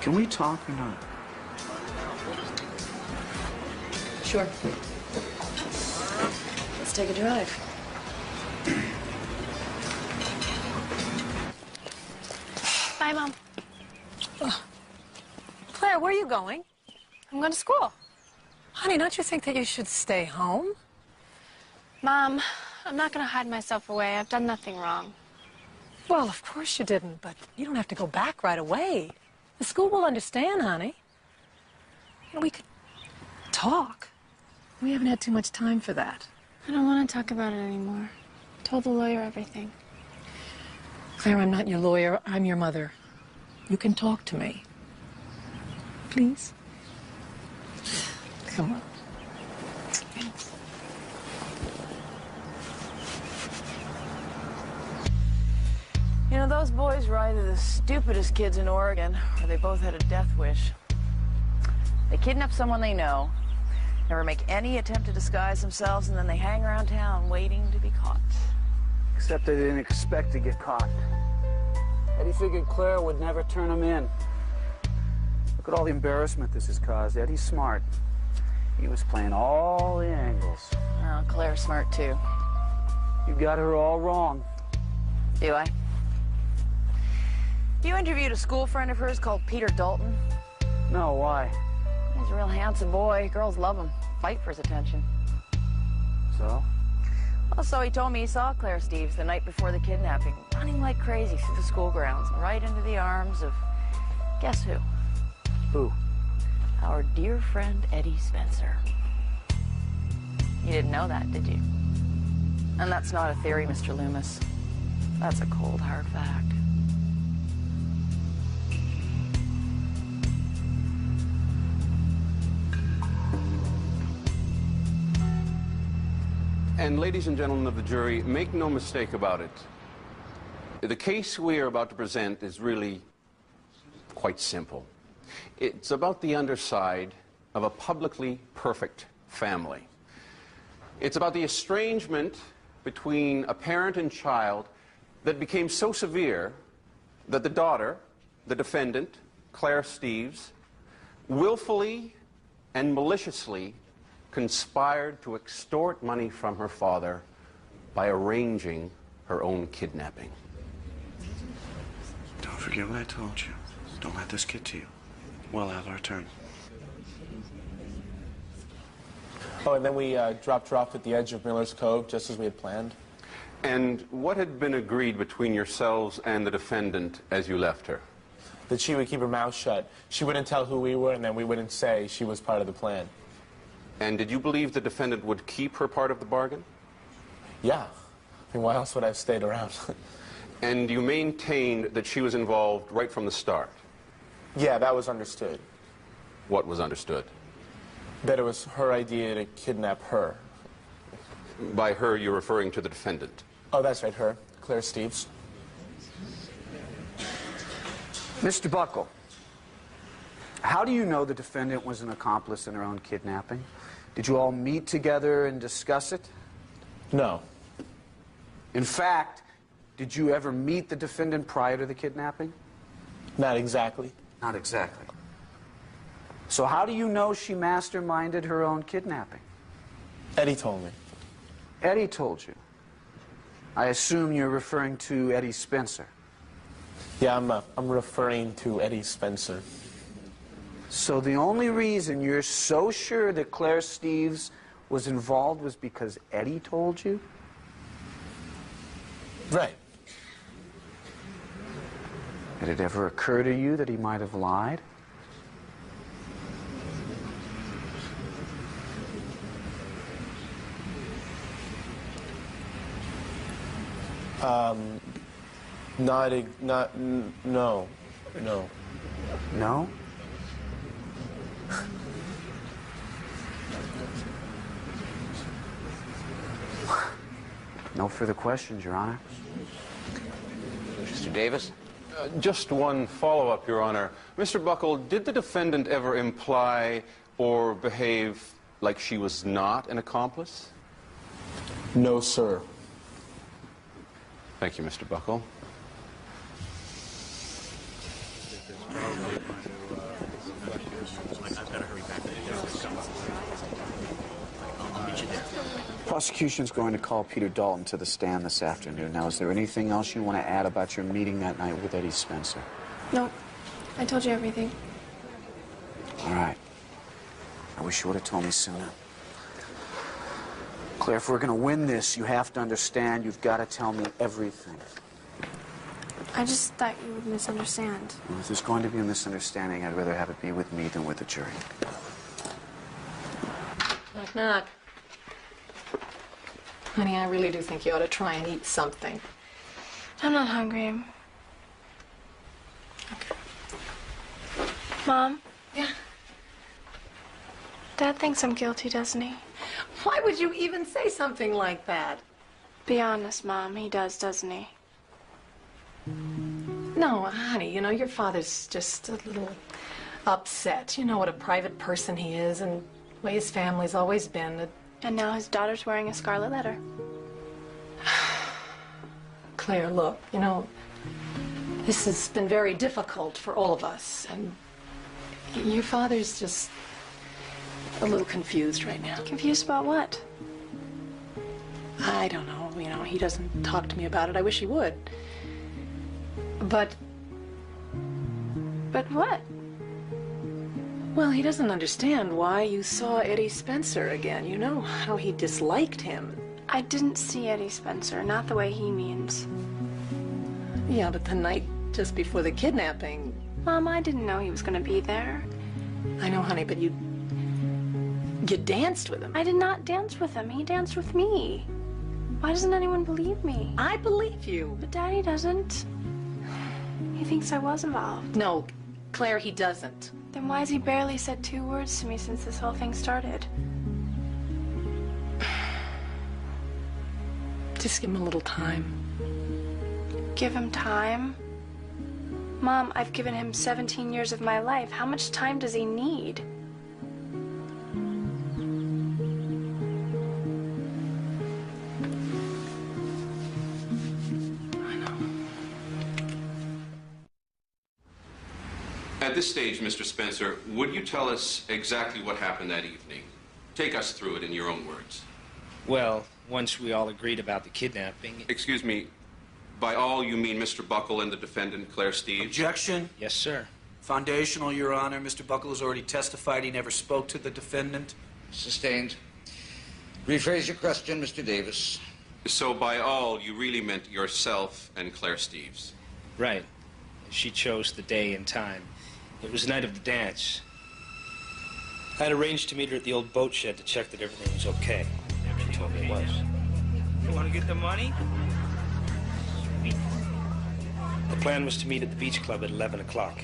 Can we talk or not? Sure. Let's take a drive. Bye, Mom. Claire, where are you going? I'm going to school. Honey, don't you think that you should stay home? Mom, I'm not going to hide myself away. I've done nothing wrong. Well, of course you didn't, but you don't have to go back right away. The school will understand, honey. You know, we could talk. We haven't had too much time for that. I don't want to talk about it anymore. I told the lawyer everything. Claire, I'm not your lawyer. I'm your mother. You can talk to me. Please? Come on. You know, those boys were either the stupidest kids in Oregon, or they both had a death wish. They kidnap someone they know, never make any attempt to disguise themselves, and then they hang around town waiting to be caught. Except they didn't expect to get caught. Eddie figured Claire would never turn him in. Look at all the embarrassment this has caused. Eddie's smart. He was playing all the angles. Oh, Claire's smart, too. You got her all wrong. Do I? You interviewed a school friend of hers called Peter Dalton? No, why? He's a real handsome boy. Girls love him. Fight for his attention. So? Well, so he told me he saw Claire Steves the night before the kidnapping, running like crazy through the school grounds, right into the arms of, guess who? Who? Our dear friend Eddie Spencer. You didn't know that, did you? And that's not a theory, Mr. Loomis. That's a cold, hard fact. And ladies and gentlemen of the jury, make no mistake about it. The case we are about to present is really quite simple. It's about the underside of a publicly perfect family. It's about the estrangement between a parent and child that became so severe that the daughter, the defendant, Claire Steves, willfully and maliciously conspired to extort money from her father by arranging her own kidnapping. Don't forget what I told you. Don't let this get to you. We'll have our turn. Oh, and then we dropped her off at the edge of Miller's Cove, just as we had planned. And what had been agreed between yourselves and the defendant as you left her? That she would keep her mouth shut. She wouldn't tell who we were, and then we wouldn't say she was part of the plan. And did you believe the defendant would keep her part of the bargain? Yeah. I mean, why else would I have stayed around? And you maintained that she was involved right from the start? Yeah, that was understood. What was understood? That it was her idea to kidnap her. By her, you're referring to the defendant? Oh, that's right, her. Claire Steves. Mr. Buckle, how do you know the defendant was an accomplice in her own kidnapping? Did you all meet together and discuss it? No. In fact, did you ever meet the defendant prior to the kidnapping? Not exactly. Not exactly. So how do you know she masterminded her own kidnapping? Eddie told me. Eddie told you? I assume you're referring to Eddie Spencer. Yeah, I'm referring to Eddie Spencer. So the only reason you're so sure that Claire Steves was involved was because Eddie told you? Right. Did it ever occur to you that he might have lied? No. No? No further questions, Your Honor. Mr. Davis? Just one follow-up, Your Honor. Mr. Buckle, did the defendant ever imply or behave like she was not an accomplice? No, sir. Thank you, Mr. Buckle. Prosecution's going to call Peter Dalton to the stand this afternoon. Now, is there anything else you want to add about your meeting that night with Eddie Spencer? Nope. I told you everything. All right. I wish you would have told me sooner. Claire, if we're going to win this, you have to understand you've got to tell me everything. I just thought you would misunderstand. Well, if there's going to be a misunderstanding, I'd rather have it be with me than with the jury. Knock, knock. Honey, I really do think you ought to try and eat something. I'm not hungry. Okay. Mom? Yeah? Dad thinks I'm guilty, doesn't he? Why would you even say something like that? Be honest, Mom. He does, doesn't he? No, honey, you know, your father's just a little upset. You know what a private person he is and the way his family's always been. And now his daughter's wearing a scarlet letter. Claire, look, you know, this has been very difficult for all of us, and your father's just a little confused right now. Confused about what? I don't know, you know, he doesn't talk to me about it. I wish he would. But what? Well, he doesn't understand why you saw Eddie Spencer again. You know how he disliked him. I didn't see Eddie Spencer, not the way he means. Yeah, but the night just before the kidnapping. Mom, I didn't know he was going to be there. I know, honey, but you danced with him. I did not dance with him. He danced with me. Why doesn't anyone believe me? I believe you. But Daddy doesn't. He thinks I was involved. No, Claire, he doesn't. Then why has he barely said 2 words to me since this whole thing started? Just give him a little time. Give him time? Mom, I've given him 17 years of my life. How much time does he need? At this stage, Mr. Spencer, would you tell us exactly what happened that evening? Take us through it in your own words. Well, once we all agreed about the kidnapping... Excuse me, by all you mean Mr. Buckle and the defendant, Claire Steeves? Objection. Yes, sir. Foundational, Your Honor. Mr. Buckle has already testified he never spoke to the defendant. Sustained. Rephrase your question, Mr. Davis. So by all, you really meant yourself and Claire Steeves? Right. She chose the day and time. It was the night of the dance. I'd arranged to meet her at the old boat shed to check that everything was okay. She told me it was. You want to get the money? The plan was to meet at the beach club at 11 o'clock.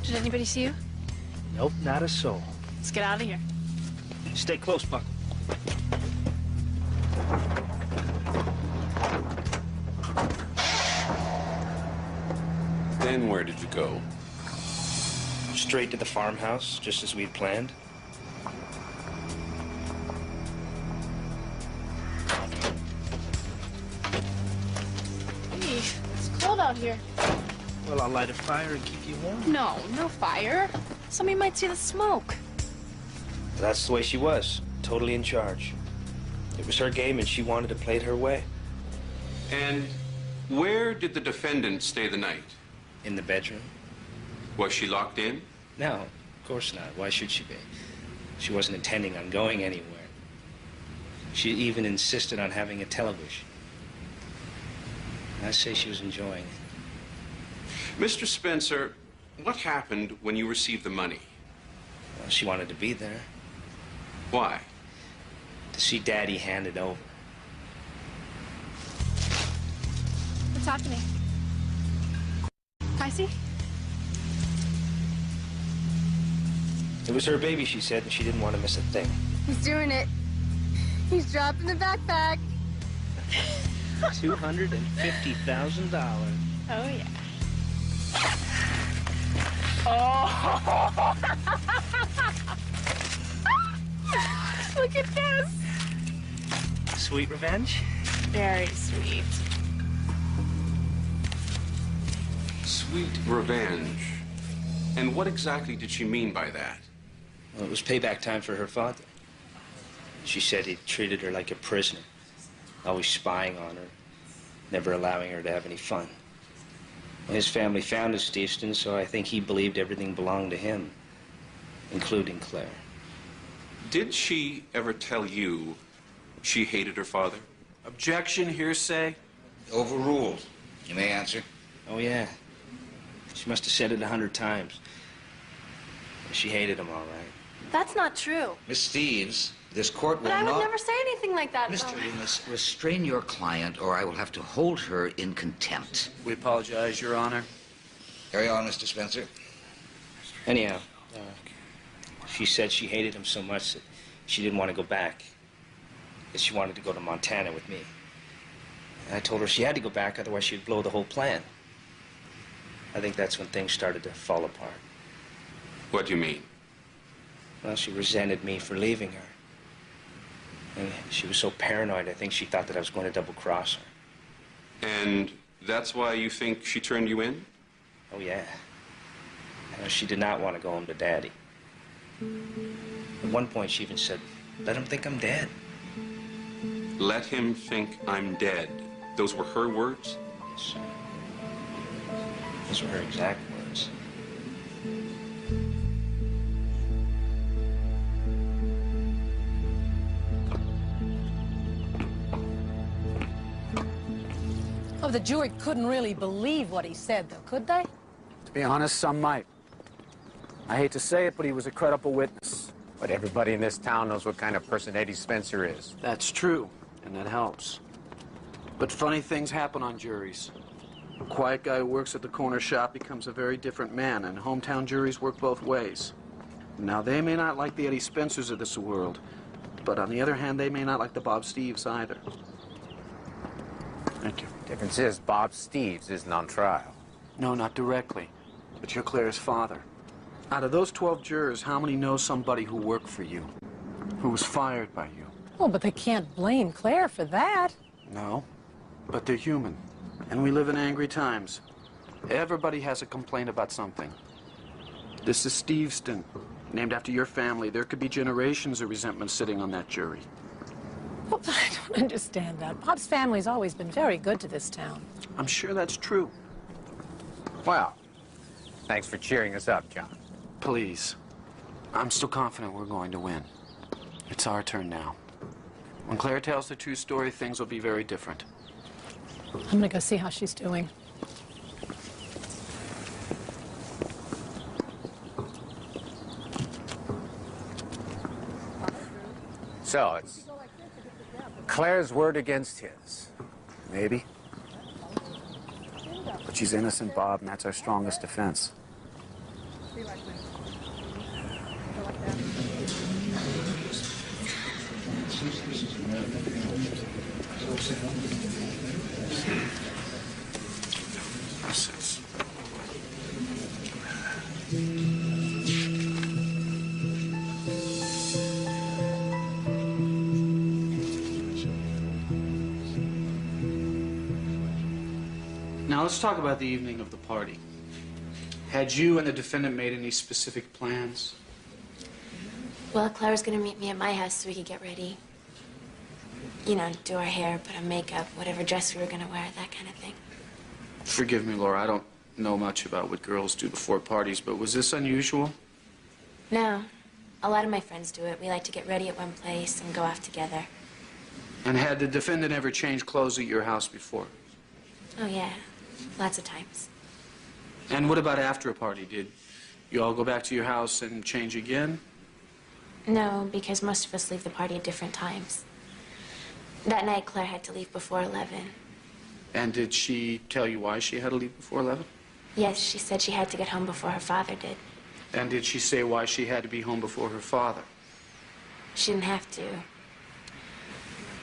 Did anybody see you? Nope, not a soul. Let's get out of here. Stay close, Buckle. Then where did you go? Straight to the farmhouse, just as we'd planned. Hey, it's cold out here. Well, I'll light a fire and keep you warm. No, no fire. Somebody might see the smoke. That's the way she was, totally in charge. It was her game, and she wanted to play it her way. And where did the defendant stay the night? In the bedroom. Was she locked in? No, of course not. Why should she be? She wasn't intending on going anywhere. She even insisted on having a television. I say she was enjoying it. Mr. Spencer, what happened when you received the money? Well, she wanted to be there. Why? To see Daddy hand it over. Talk to me. Pricey? It was her baby, she said, and she didn't want to miss a thing. He's doing it. He's dropping the backpack. $250,000. Oh, yeah. Oh! Look at this. Sweet revenge? Very sweet. Sweet revenge. And what exactly did she mean by that? Well, it was payback time for her father. She said he treated her like a prisoner, always spying on her, never allowing her to have any fun. Well, his family founded Steveston, so I think he believed everything belonged to him, including Claire. Did she ever tell you she hated her father? Objection, hearsay. Overruled. You may answer. Oh, yeah. She must have said it 100 times. She hated him, all right. That's not true. Miss Steves, this court will But I not... would never say anything like that. Mr. Loomis, restrain your client, or I will have to hold her in contempt. We apologize, Your Honor. Carry on, Mr. Spencer. Anyhow, she said she hated him so much that she didn't want to go back. That she wanted to go to Montana with me. And I told her she had to go back, otherwise she'd blow the whole plan. I think that's when things started to fall apart. What do you mean? Well, she resented me for leaving her. And she was so paranoid, I think she thought that I was going to double-cross her. And that's why you think she turned you in? Oh, yeah. She did not want to go home to Daddy. At one point, she even said, "Let him think I'm dead." Let him think I'm dead. Those were her words? Yes, sir. Those were her exact words. Oh, the jury couldn't really believe what he said, though, could they? To be honest, some might. I hate to say it, but he was a credible witness. But everybody in this town knows what kind of person Eddie Spencer is. That's true, and that helps. But funny things happen on juries. A quiet guy who works at the corner shop becomes a very different man, and hometown juries work both ways. Now, they may not like the Eddie Spencers of this world, but on the other hand, they may not like the Bob Steves either. Thank you. Difference is, Bob Steves isn't on trial. No, not directly, but you're Claire's father. Out of those 12 jurors, how many know somebody who worked for you, who was fired by you? Oh, but they can't blame Claire for that. No, but they're human, and we live in angry times. Everybody has a complaint about something. This is Steveston, named after your family. There could be generations of resentment sitting on that jury. Well, I don't understand that. Bob's family's always been very good to this town. I'm sure that's true. Well, thanks for cheering us up, John. Please. I'm still confident we're going to win. It's our turn now. When Claire tells the true story, things will be very different. I'm gonna go see how she's doing. So, it's Claire's word against his. Maybe. But she's innocent, Bob, and that's our strongest defense. Now let's talk about the evening of the party. Had you and the defendant made any specific plans? Well, Claire was going to meet me at my house so we could get ready. You know, do our hair, put on makeup, whatever dress we were going to wear, that kind of thing. Forgive me, Laura, I don't know much about what girls do before parties, but was this unusual? No. A lot of my friends do it. We like to get ready at one place and go off together. And had the defendant ever changed clothes at your house before? Oh, yeah. Lots of times. And what about after a party? Did you all go back to your house and change again? No, because most of us leave the party at different times. That night, Claire had to leave before 11. And did she tell you why she had to leave before 11? Yes, she said she had to get home before her father did. And did she say why she had to be home before her father? She didn't have to.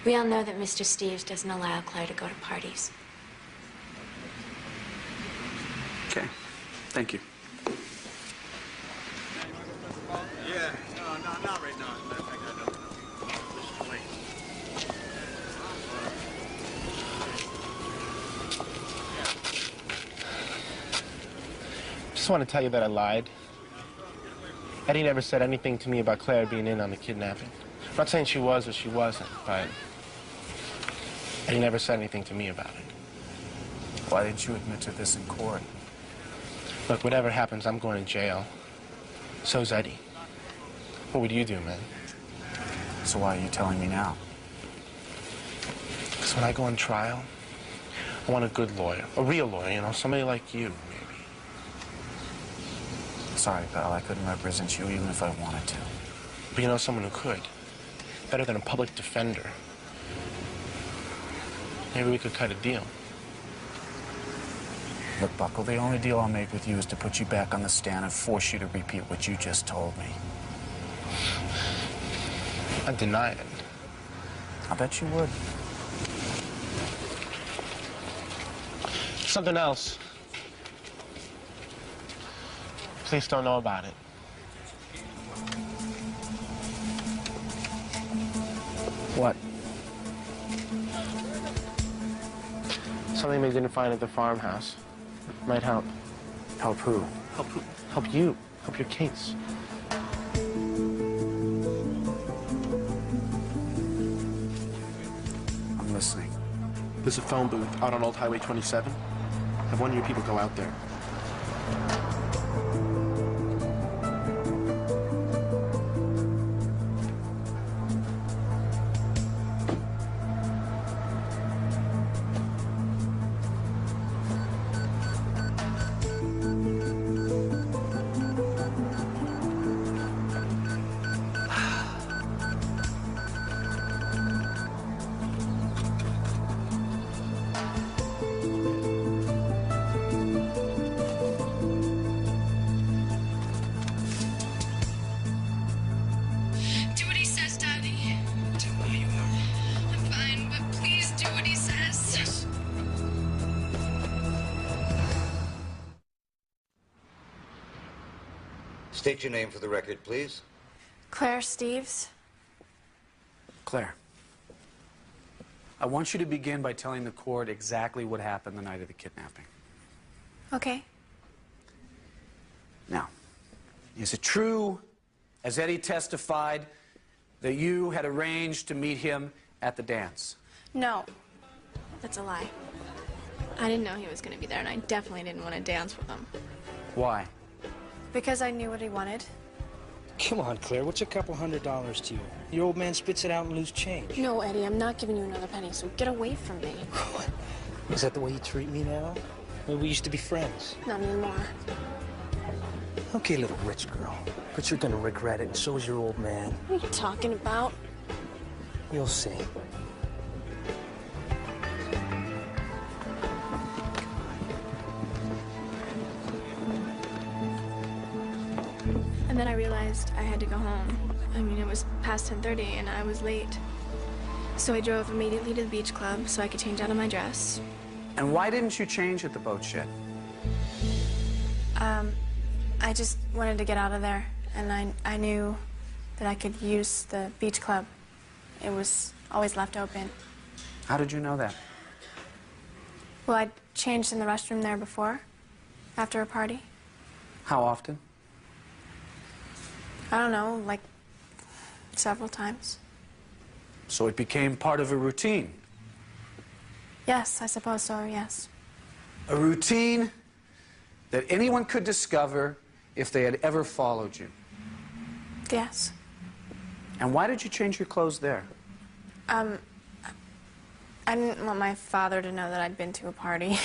We all know that Mr. Steves doesn't allow Claire to go to parties. Okay. Thank you. Yeah, no, not right now. As a matter of fact, I don't know. This is late. Just want to tell you that I lied. Eddie never said anything to me about Claire being in on the kidnapping. I'm not saying she was or she wasn't, but Eddie never said anything to me about it. Why didn't you admit to this in court? Look, whatever happens, I'm going to jail. So's Eddie. What would you do, man? So why are you telling me now? Because when I go on trial, I want a good lawyer, a real lawyer, you know, somebody like you, maybe. Sorry, pal, I couldn't represent you even if I wanted to. But you know someone who could. Better than a public defender. Maybe we could cut a deal. Look, Buckle, the only deal I'll make with you is to put you back on the stand and force you to repeat what you just told me. I'd deny it. I bet you would. Something else. Please don't know about it. What? Something they didn't find at the farmhouse. Might help. Help who? Help who? Help you. Help your case. I'm listening. There's a phone booth out on Old Highway 27. Have one of your people go out there. Do what he says, Daddy. Tell me how you are. I'm fine, but please do what he says. Yes. State your name for the record, please. Claire Steves. Claire, I want you to begin by telling the court exactly what happened the night of the kidnapping. Okay. Now, is it true, as Eddie testified, that you had arranged to meet him at the dance? No, that's a lie. I didn't know he was going to be there, and I definitely didn't want to dance with him. Why? Because I knew what he wanted. Come on, Claire, what's a couple $100 to you? Your old man spits it out and lose change. No, Eddie, I'm not giving you another penny, so get away from me. Is that the way you treat me now? Well, we used to be friends. Not anymore. Okay, little rich girl. But you're gonna regret it, and so is your old man. What are you talking about? You'll see. And then I realized I had to go home. I mean, it was past 10:30 and I was late. So I drove immediately to the beach club so I could change out of my dress. And why didn't you change at the boat shed? I just wanted to get out of there, and I knew that I could use the beach club. It was always left open. How did you know that? Well, I'd changed in the restroom there before, after a party. How often? I don't know, like several times. So it became part of a routine. Yes, I suppose so, yes. A routine that anyone could discover if they had ever followed you. Yes. And why did you change your clothes there? I didn't want my father to know that I'd been to a party.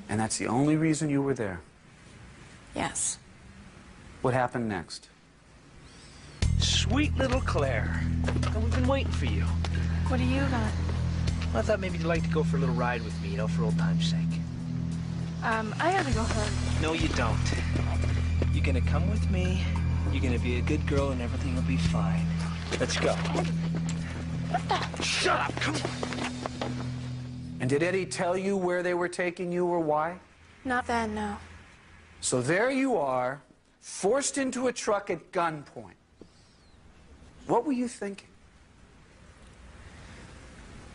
And that's the only reason you were there? Yes. What happened next? Sweet little Claire. Oh, we've been waiting for you. What do you got? Well, I thought maybe you'd like to go for a little ride with me, you know, for old time's sake. I gotta go home. No, you don't. You're gonna come with me, you're gonna be a good girl, and everything will be fine. Let's go. Shut up, come on. And did Eddie tell you where they were taking you or why? Not then, no. So there you are, forced into a truck at gunpoint. What were you thinking?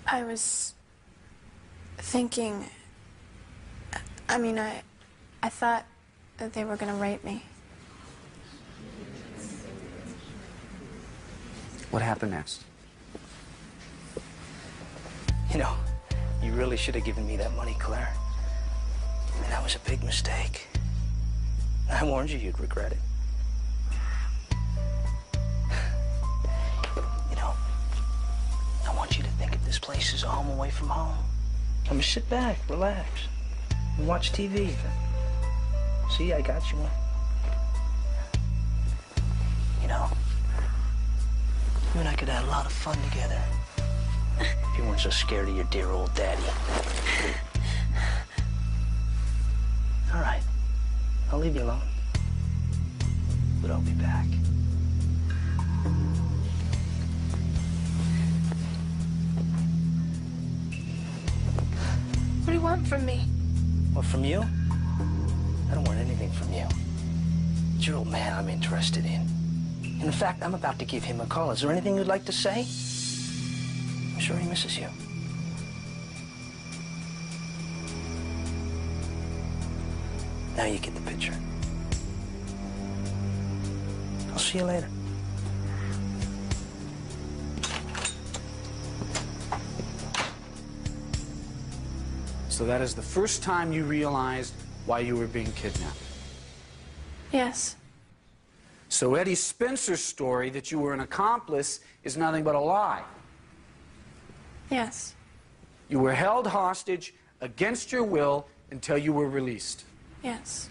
I was thinking, I thought that they were gonna rape me. What happened next? You know, you really should have given me that money, Claire. I mean, that was a big mistake. I warned you you'd regret it. You know, I want you to think of this place as a home away from home. I mean, sit back, relax, and watch TV. See, I got you one. You know, you and I could have a lot of fun together. If you weren't so scared of your dear old daddy. All right, I'll leave you alone. But I'll be back. What do you want from me? What, from you? I don't want anything from you. It's your old man I'm interested in. And in fact, I'm about to give him a call. Is there anything you'd like to say? I'm sure he misses you. Now you get the picture. I'll see you later. So that is the first time you realized why you were being kidnapped. Yes. So Eddie Spencer's story that you were an accomplice is nothing but a lie. Yes. You were held hostage against your will until you were released. Yes.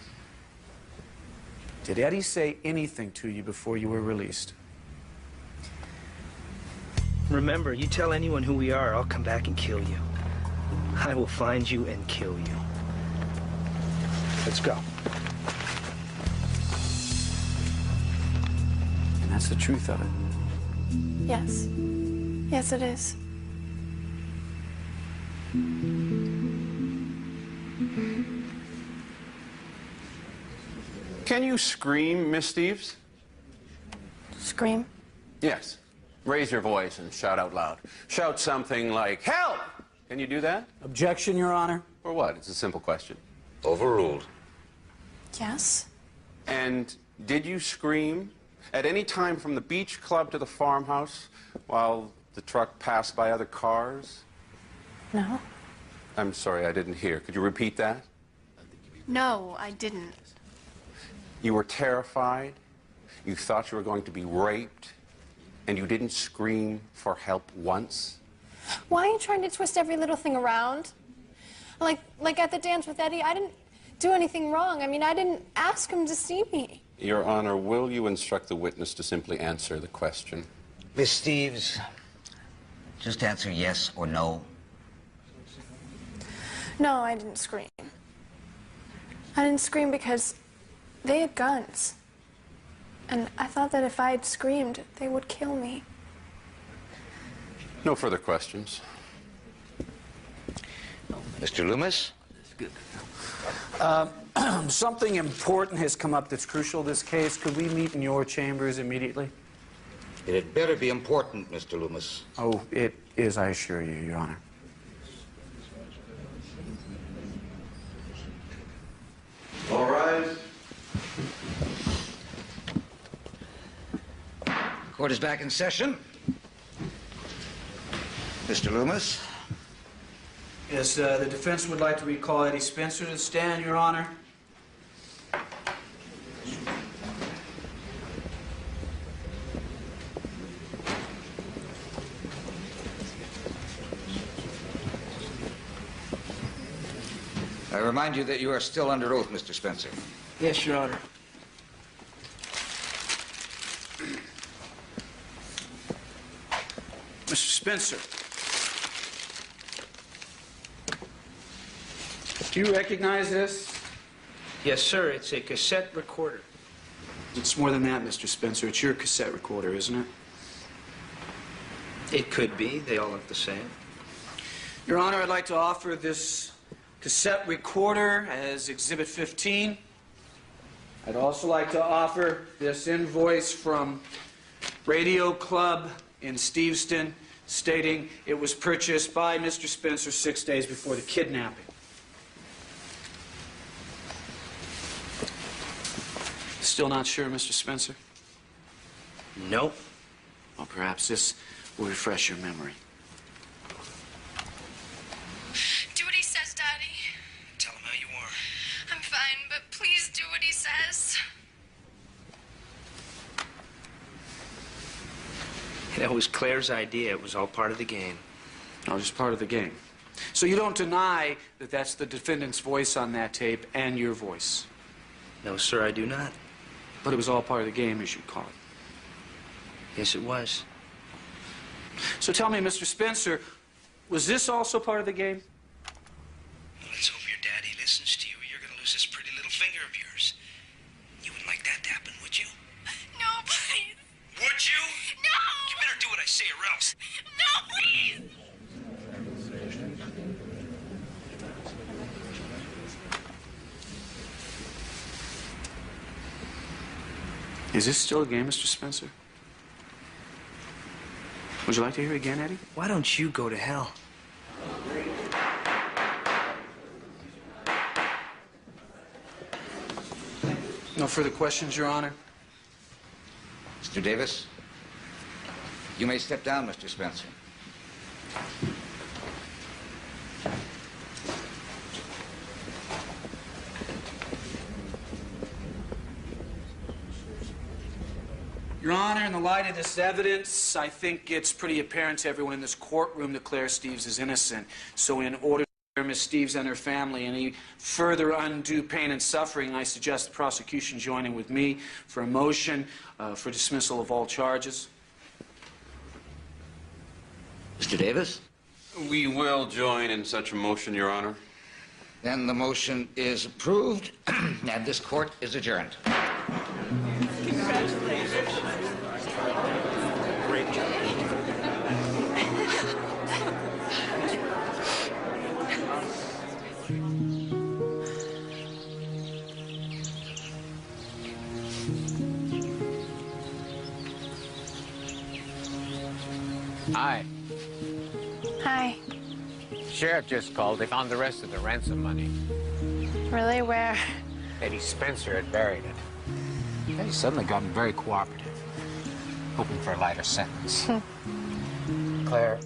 Did Eddie say anything to you before you were released? Remember, you tell anyone who we are, I'll come back and kill you. I will find you and kill you. Let's go. And that's the truth of it. Yes. Yes, it is. Can you scream, Miss Steves? Scream? Yes. Raise your voice and shout out loud. Shout something like, help! Can you do that? Objection, Your Honor. For what? It's a simple question. Overruled. Yes. And did you scream at any time from the beach club to the farmhouse while the truck passed by other cars? No. I'm sorry, I didn't hear. Could you repeat that? No, I didn't. You were terrified, you thought you were going to be raped, and you didn't scream for help once? Why are you trying to twist every little thing around? Like at the dance with Eddie, I didn't do anything wrong. I mean, I didn't ask him to see me. Your Honor, will you instruct the witness to simply answer the question? Miss Steves. Just answer yes or no. No, I didn't scream. I didn't scream because they had guns. And I thought that if I had screamed, they would kill me. No further questions. Mr. Loomis? Something important has come up that's crucial to this case. Could we meet in your chambers immediately? It had better be important, Mr. Loomis. Oh, it is, I assure you, Your Honor. All rise. Court is back in session. Mr. Loomis? Yes, the defense would like to recall Eddie Spencer to the stand, Your Honor. I remind you that you are still under oath, Mr. Spencer. Yes, Your Honor. Mr. Spencer. Do you recognize this? Yes, sir. It's a cassette recorder. It's more than that, Mr. Spencer. It's your cassette recorder, isn't it? It could be. They all look the same. Your Honor, I'd like to offer this cassette recorder as Exhibit 15. I'd also like to offer this invoice from Radio Club in Steveston stating it was purchased by Mr. Spencer 6 days before the kidnapping. Still not sure, Mr. Spencer? Nope. Well, perhaps this will refresh your memory. Do what he says, Daddy. Tell him how you are. I'm fine, but please do what he says. You know, it was Claire's idea. It was all part of the game. Oh, just part of the game. So you don't deny that that's the defendant's voice on that tape and your voice? No, sir, I do not. But it was all part of the game, as you call it. Yes, it was. So tell me, Mr. Spencer, was this also part of the game? Well, let's hope your daddy listens to you, or you're going to lose this pretty little finger of yours. You wouldn't like that to happen, would you? No, please. Would you? No! You better do what I say or else. No, please! Is this still a game, Mr. Spencer? Would you like to hear it again, Eddie? Why don't you go to hell? No further questions, Your Honor? Mr. Davis, you may step down, Mr. Spencer. Your Honor, in the light of this evidence, I think it's pretty apparent to everyone in this courtroom that Claire Steves is innocent. So in order to spare Miss Steves and her family any further undue pain and suffering, I suggest the prosecution join in with me for a motion for dismissal of all charges. Mr. Davis? We will join in such a motion, Your Honor. Then the motion is approved, and this court is adjourned. Great job. Hi. Hi. Sheriff just called. They found the rest of the ransom money. Really? Where? Eddie Spencer had buried it. Eddie suddenly gotten very cooperative, hoping for a lighter sentence. Claire,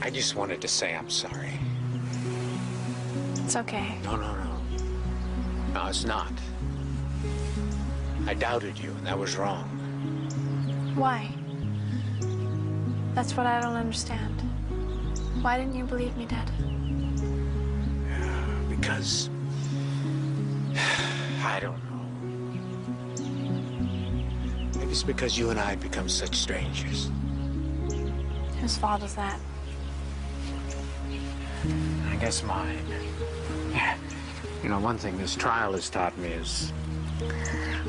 I just wanted to say I'm sorry. It's okay. No. No, it's not. I doubted you, and that was wrong. Why? That's what I don't understand. Why didn't you believe me, Dad? Because I don't know. Maybe it's because you and I had become such strangers. Whose fault is that? I guess mine. You know, one thing this trial has taught me is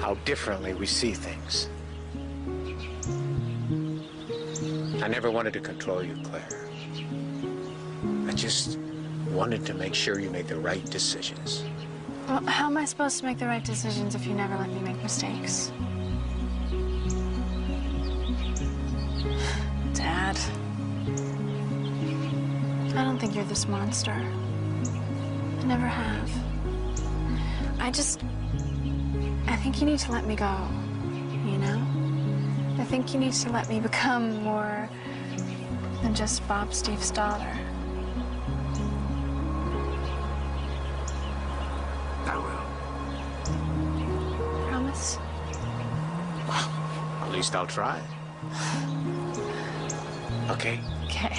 how differently we see things. I never wanted to control you, Claire. I just wanted to make sure you made the right decisions. Well, how am I supposed to make the right decisions if you never let me make mistakes? Dad. I don't think you're this monster. I never have. I think you need to let me go, you know? I think you need to let me become more than just Bob Steve's daughter. I will. Promise? Well, at least I'll try. Okay? Okay.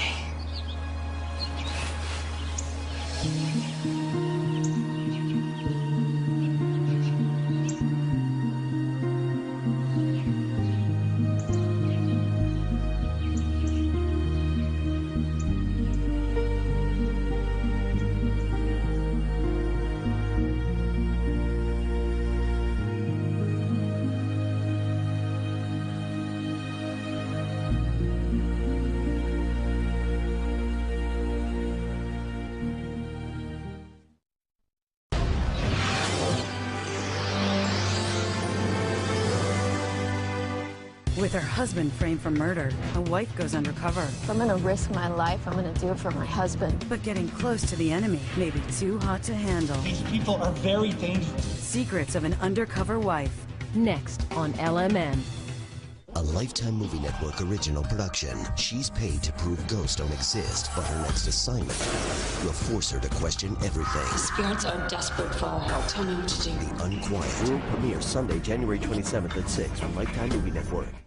With her husband framed for murder, a wife goes undercover. If I'm gonna risk my life, I'm gonna do it for my husband. But getting close to the enemy may be too hot to handle. These people are very dangerous. Secrets of an undercover wife. Next on LMN. A Lifetime Movie Network original production. She's paid to prove ghosts don't exist, but her next assignment will force her to question everything. Spirits are desperate for our help. Tell me what to do. The Unquiet. World premiere Sunday, January 27th at 6 on Lifetime Movie Network.